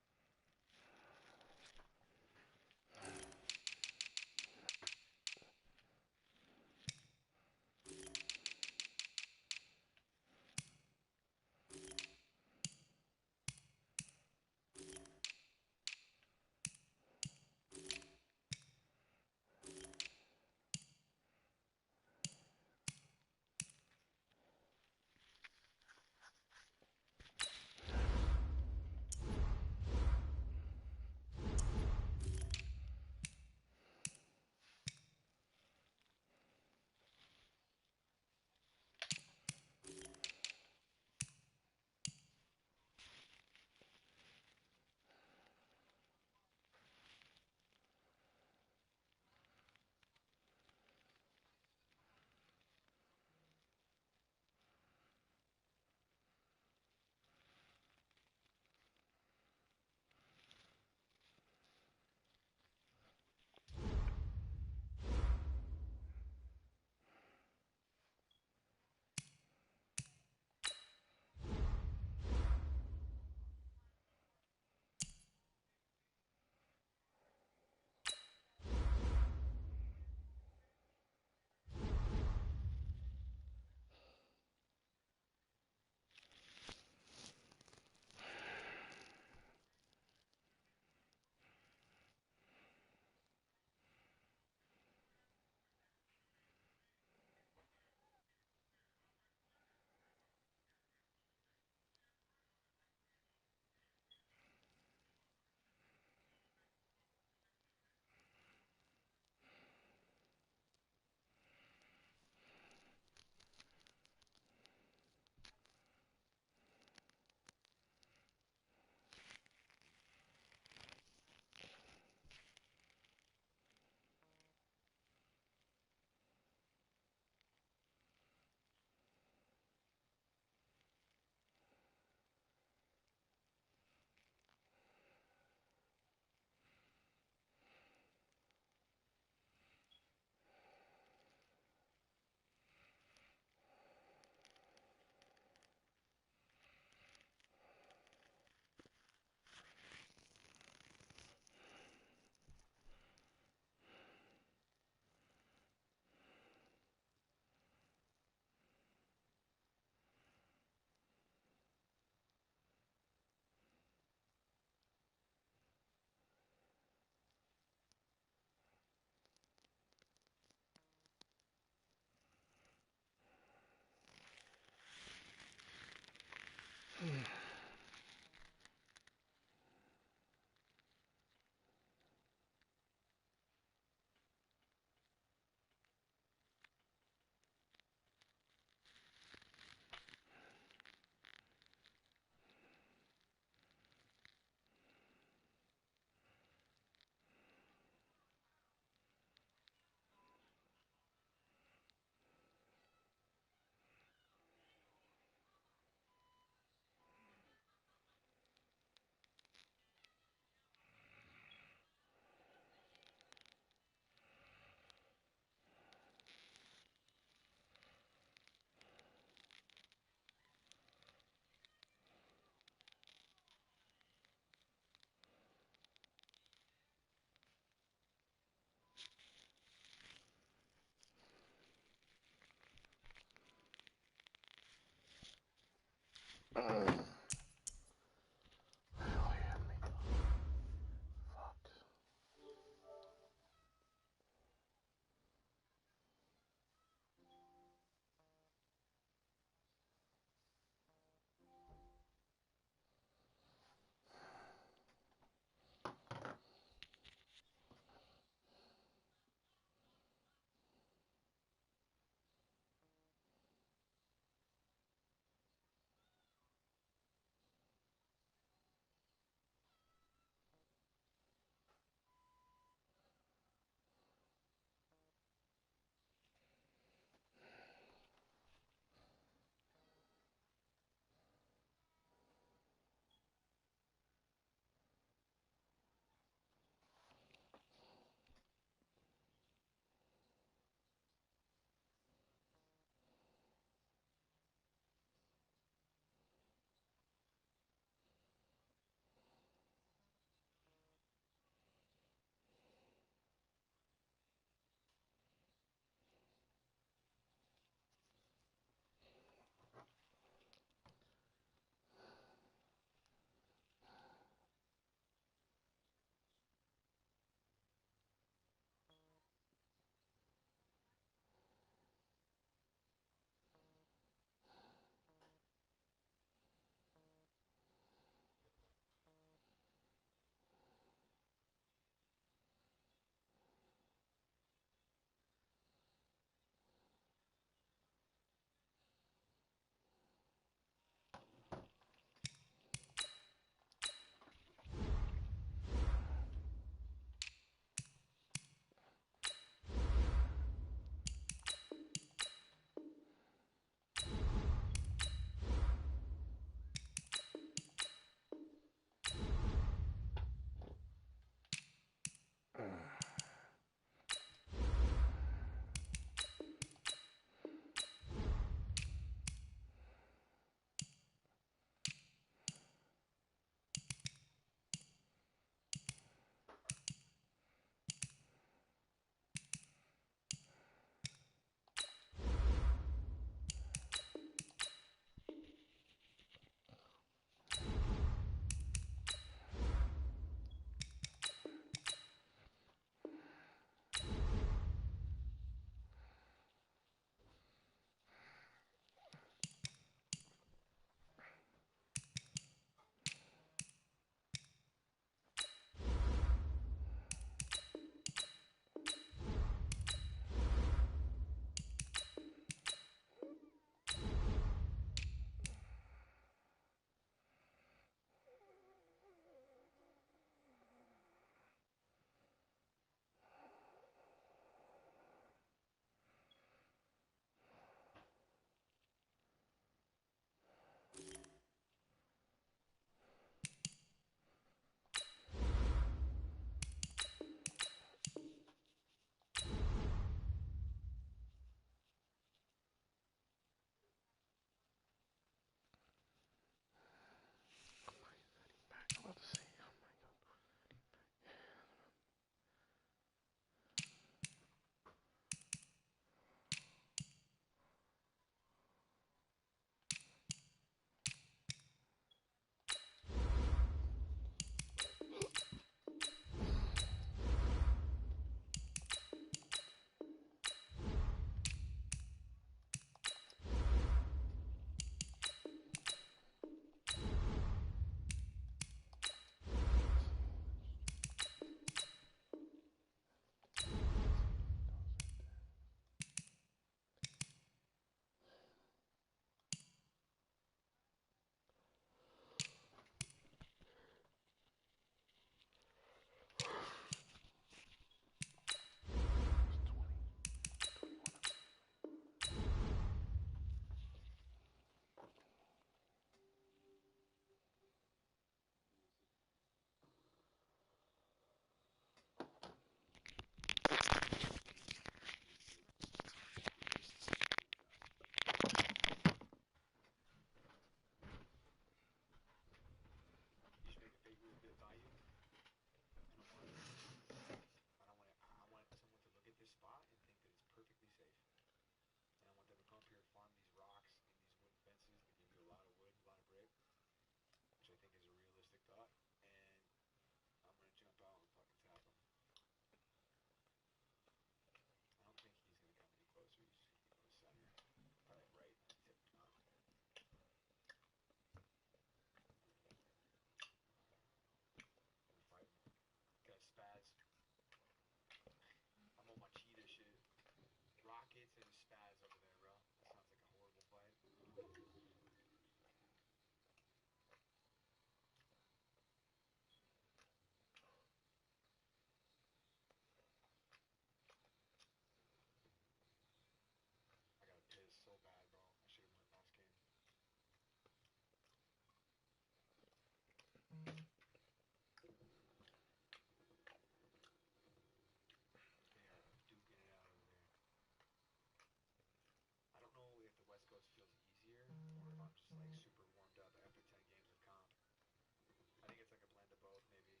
[SPEAKER 6] I think it's like a blend of both, maybe.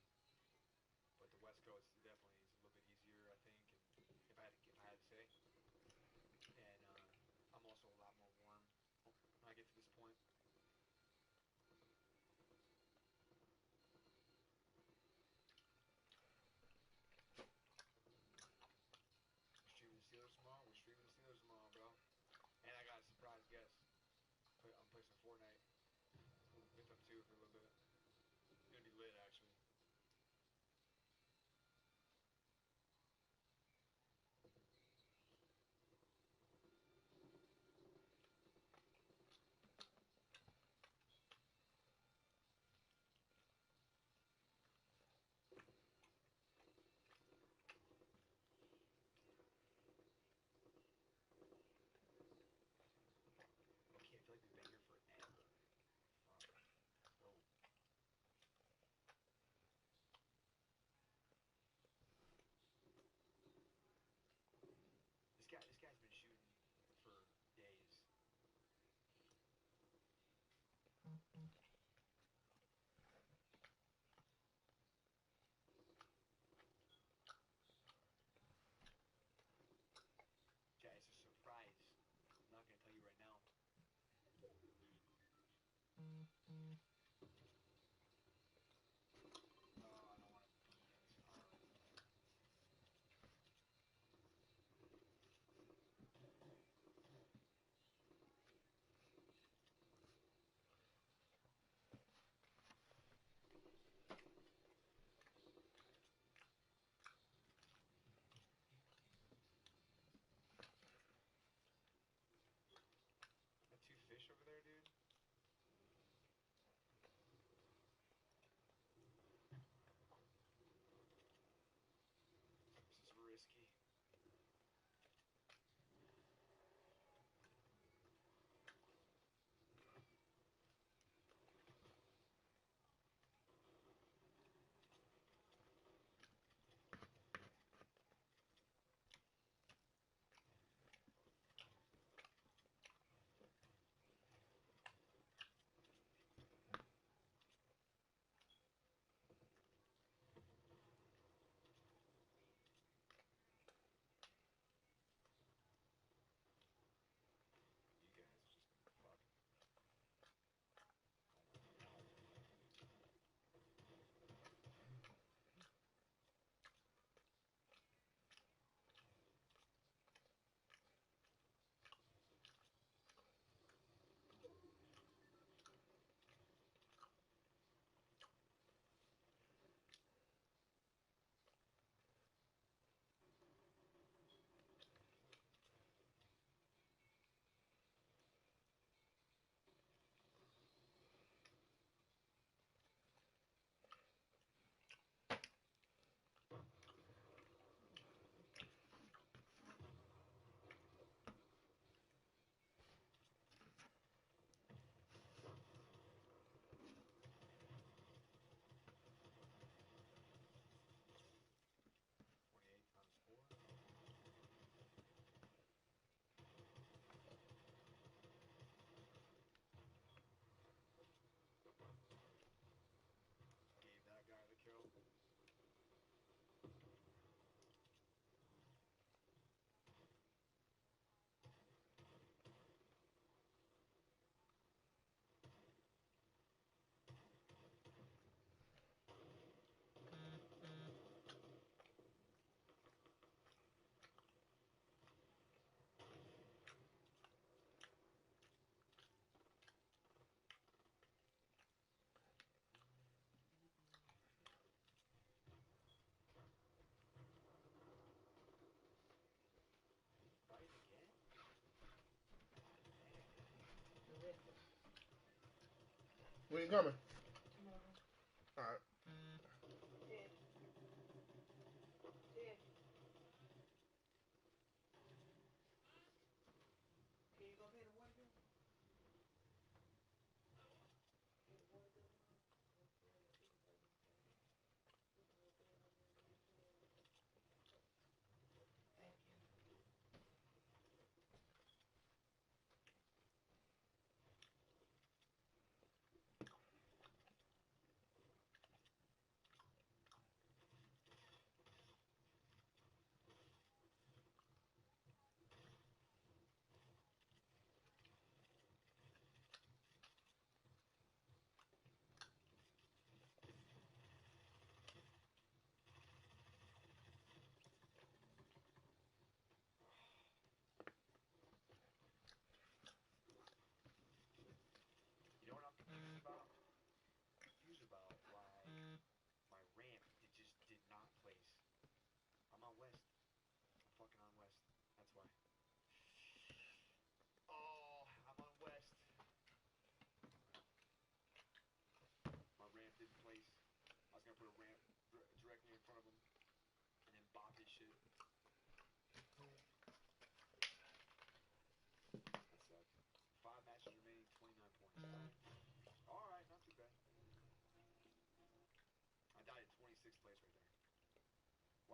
[SPEAKER 6] But the West Coast definitely is a little bit easier, I think. And if I had to say, and I'm also a lot more warm when I get to this point. Streaming the Steelers tomorrow. We're streaming the Steelers tomorrow, bro. And I got a surprise guest. I'm playing some Fortnite with them too for a little bit. It's gonna be lit, actually. Okay, I feel like we've been here forever. Fuck. Let's go. This guy's been shooting for days. Yeah, it's a surprise. I'm not gonna tell you right now. Oh, I don't want to be in this arm. Got two fish over there, dude. This is risky. You guys are just gonna fucking. Times 4. Gave that guy the kill. Fight again?
[SPEAKER 1] When you coming? Alright.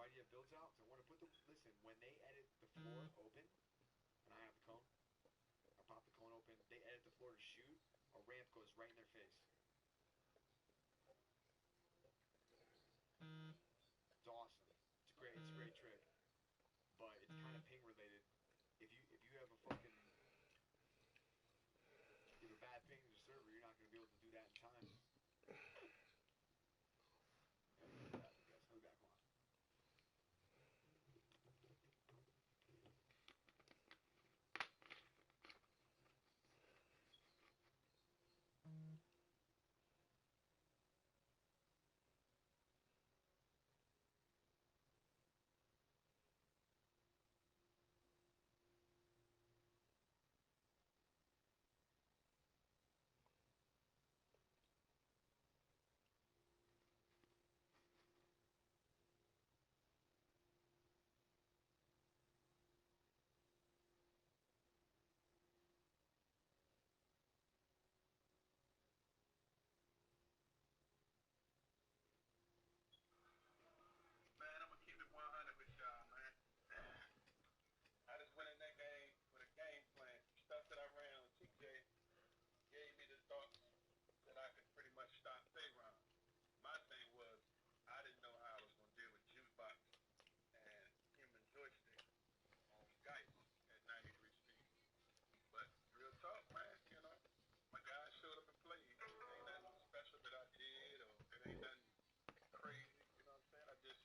[SPEAKER 6] Why do you have builds out? So I want to put the listen when they edit the floor open, and I have the cone. I pop the cone open. They edit the floor to shoot. A ramp goes right in their face. It's awesome. It's great. It's a great trick, but it's kind of ping related. If you have a fucking you have a bad ping to the server, you're not going to be able to do that in time. Yeah, that, I guess. I'll be back. Come on.
[SPEAKER 4] Man, I'm gonna keep it 100 with y'all, man. I just went in that game with a game plan. Stuff that I ran on TJ gave me the thoughts that I could pretty much stop Pharaoh. My thing was I didn't know how I was gonna deal with jukebox and human joystick on Skype at 90-degree speed. But real talk, man, you know, my guys showed up and played. It ain't nothing special that I did, or it ain't nothing crazy. You know what I'm saying?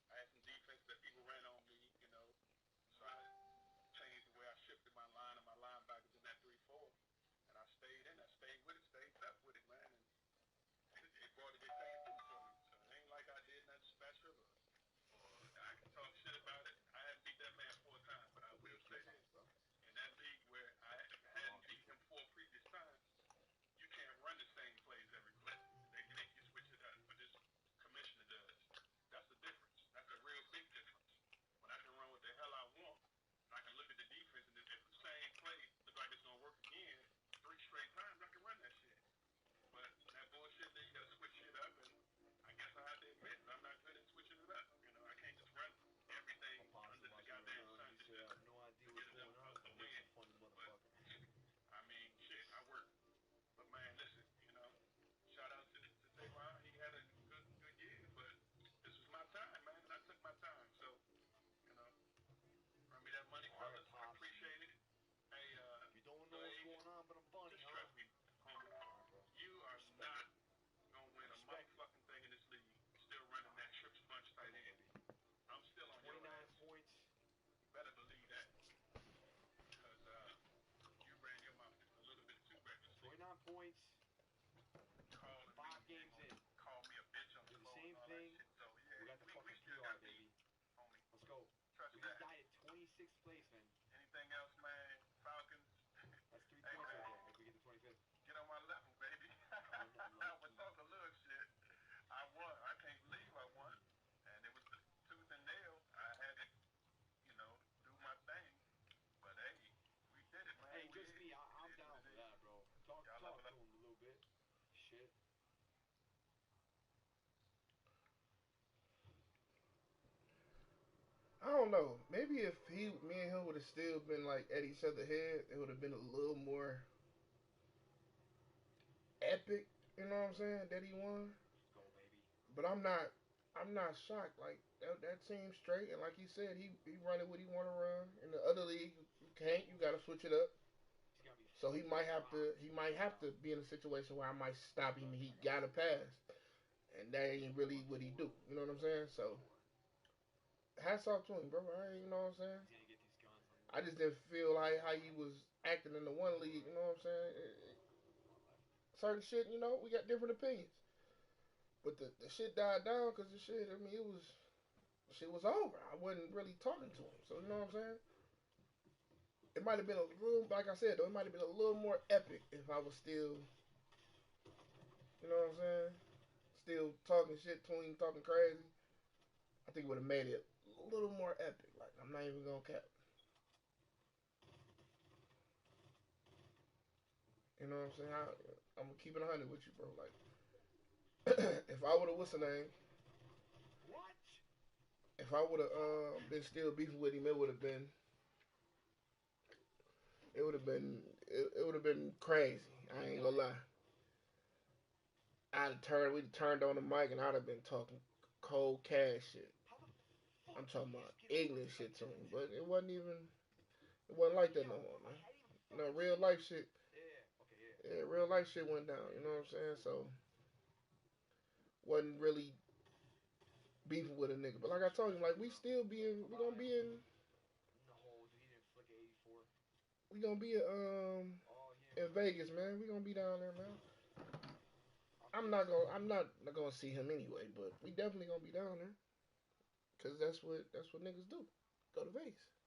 [SPEAKER 4] I had some defense that people ran on me, you know. So I changed the way I shifted my line and my linebackers in that 3-4. And I stayed in. I stayed with it, stayed tough with it, man. And it brought it, it came through for me. So it ain't like I did nothing special or I can talk shit about it. I haven't beat that man 4 times, but I will say this. In that league where I hadn't beat him 4 previous times, you can't run the same plays every play. They make you switch it up, but this commissioner does. That's the difference. That's a real big difference. When I can run what the hell I want, I can look at the defense, and if the same play look like it's gonna work again 3 straight times, I can run that shit. But that bullshit, then you gotta switch shit up, and I guess I have to admit I'm not good at switching it up. You know, I can't just run everything under the goddamn sun just to
[SPEAKER 6] No idea what's going on.
[SPEAKER 4] a win.
[SPEAKER 6] Funny
[SPEAKER 4] But
[SPEAKER 6] motherfucker.
[SPEAKER 4] I mean, shit, I work. But man, listen, you know, shout out to Tavon. He had a good year, but this was my time, man, and I took my time. So, you know, run me that money, fellas. I appreciate it. Hey,
[SPEAKER 6] You don't know what's going on, but I'm funny,
[SPEAKER 4] just
[SPEAKER 6] huh?
[SPEAKER 4] trust me, homie. You are not gonna win a motherfucking thing in this league. Still running that trips bunch tight end. I'm still on your
[SPEAKER 6] 29
[SPEAKER 4] ass.
[SPEAKER 6] points.
[SPEAKER 4] You better believe that. Because you ran your mouth a little bit too recklessly.
[SPEAKER 6] 29 points.
[SPEAKER 4] Calling
[SPEAKER 6] 5
[SPEAKER 4] me,
[SPEAKER 6] games in.
[SPEAKER 4] call me a bitch on
[SPEAKER 6] Do
[SPEAKER 4] the
[SPEAKER 6] the
[SPEAKER 4] phone
[SPEAKER 6] same
[SPEAKER 4] and all
[SPEAKER 6] thing.
[SPEAKER 4] that shit. So yeah,
[SPEAKER 6] We got the fucking
[SPEAKER 4] still
[SPEAKER 6] PR,
[SPEAKER 4] got
[SPEAKER 6] baby.
[SPEAKER 4] homie.
[SPEAKER 6] Let's go.
[SPEAKER 4] Trust
[SPEAKER 6] We
[SPEAKER 4] that.
[SPEAKER 6] just died at 26th place, man.
[SPEAKER 4] Anything else, man? Falcons.
[SPEAKER 6] That's 3
[SPEAKER 4] Hey,
[SPEAKER 6] points
[SPEAKER 4] man.
[SPEAKER 6] right there if we get the 25th.
[SPEAKER 4] Get on my level, baby. I was talking little shit. I won. I can't believe I won. And it was the tooth and nail. I had to, you know, do my thing. But hey, we did it, man.
[SPEAKER 6] Hey, just me. I'm down for that, bro. Talk to him a little bit. Shit.
[SPEAKER 1] I don't know. Maybe if me and him would have still been like at each other's head, it would have been a little more epic. You know what I'm saying? That he won.
[SPEAKER 6] Let's go, baby.
[SPEAKER 1] But I'm not shocked. Like that seems straight, and like he said, he running what he want to run. In the other league, you can't. You got to switch it up. So he might have to be in a situation where I might stop him. And he got to pass, and that ain't really what he do. You know what I'm saying? So hats off to him, bro. You know what I'm saying? I just didn't feel like how he was acting in the one league. You know what I'm saying? Certain shit, you know, we got different opinions. But the shit died down because the shit. I mean, shit was over. I wasn't really talking to him. So you know what I'm saying? It might have been a little, like I said, though, it might have been a little more epic if I was still, you know what I'm saying? Still talking shit to him, talking crazy. I think it would have made it a little more epic. Like I'm not even gonna cap. You know what I'm saying? I'm gonna keep it 100 with you, bro. Like if I would have what's the name?
[SPEAKER 6] What?
[SPEAKER 1] If I would have been still beefing with him, it would have been it would have been it would have been crazy. I ain't gonna lie. We'd turned on the mic and I'd have been talking cold cash shit. I'm talking about ignorant shit to him, but it wasn't like that no more, man. You know, real life shit. Yeah, real life shit went down. You know what I'm saying? So wasn't really beefing with a nigga. But like I told you, like we gonna be in Vegas, man. We gonna be down there, man. I'm not gonna see him anyway, but we definitely gonna be down there. Cause that's what niggas do. Go to Vegas.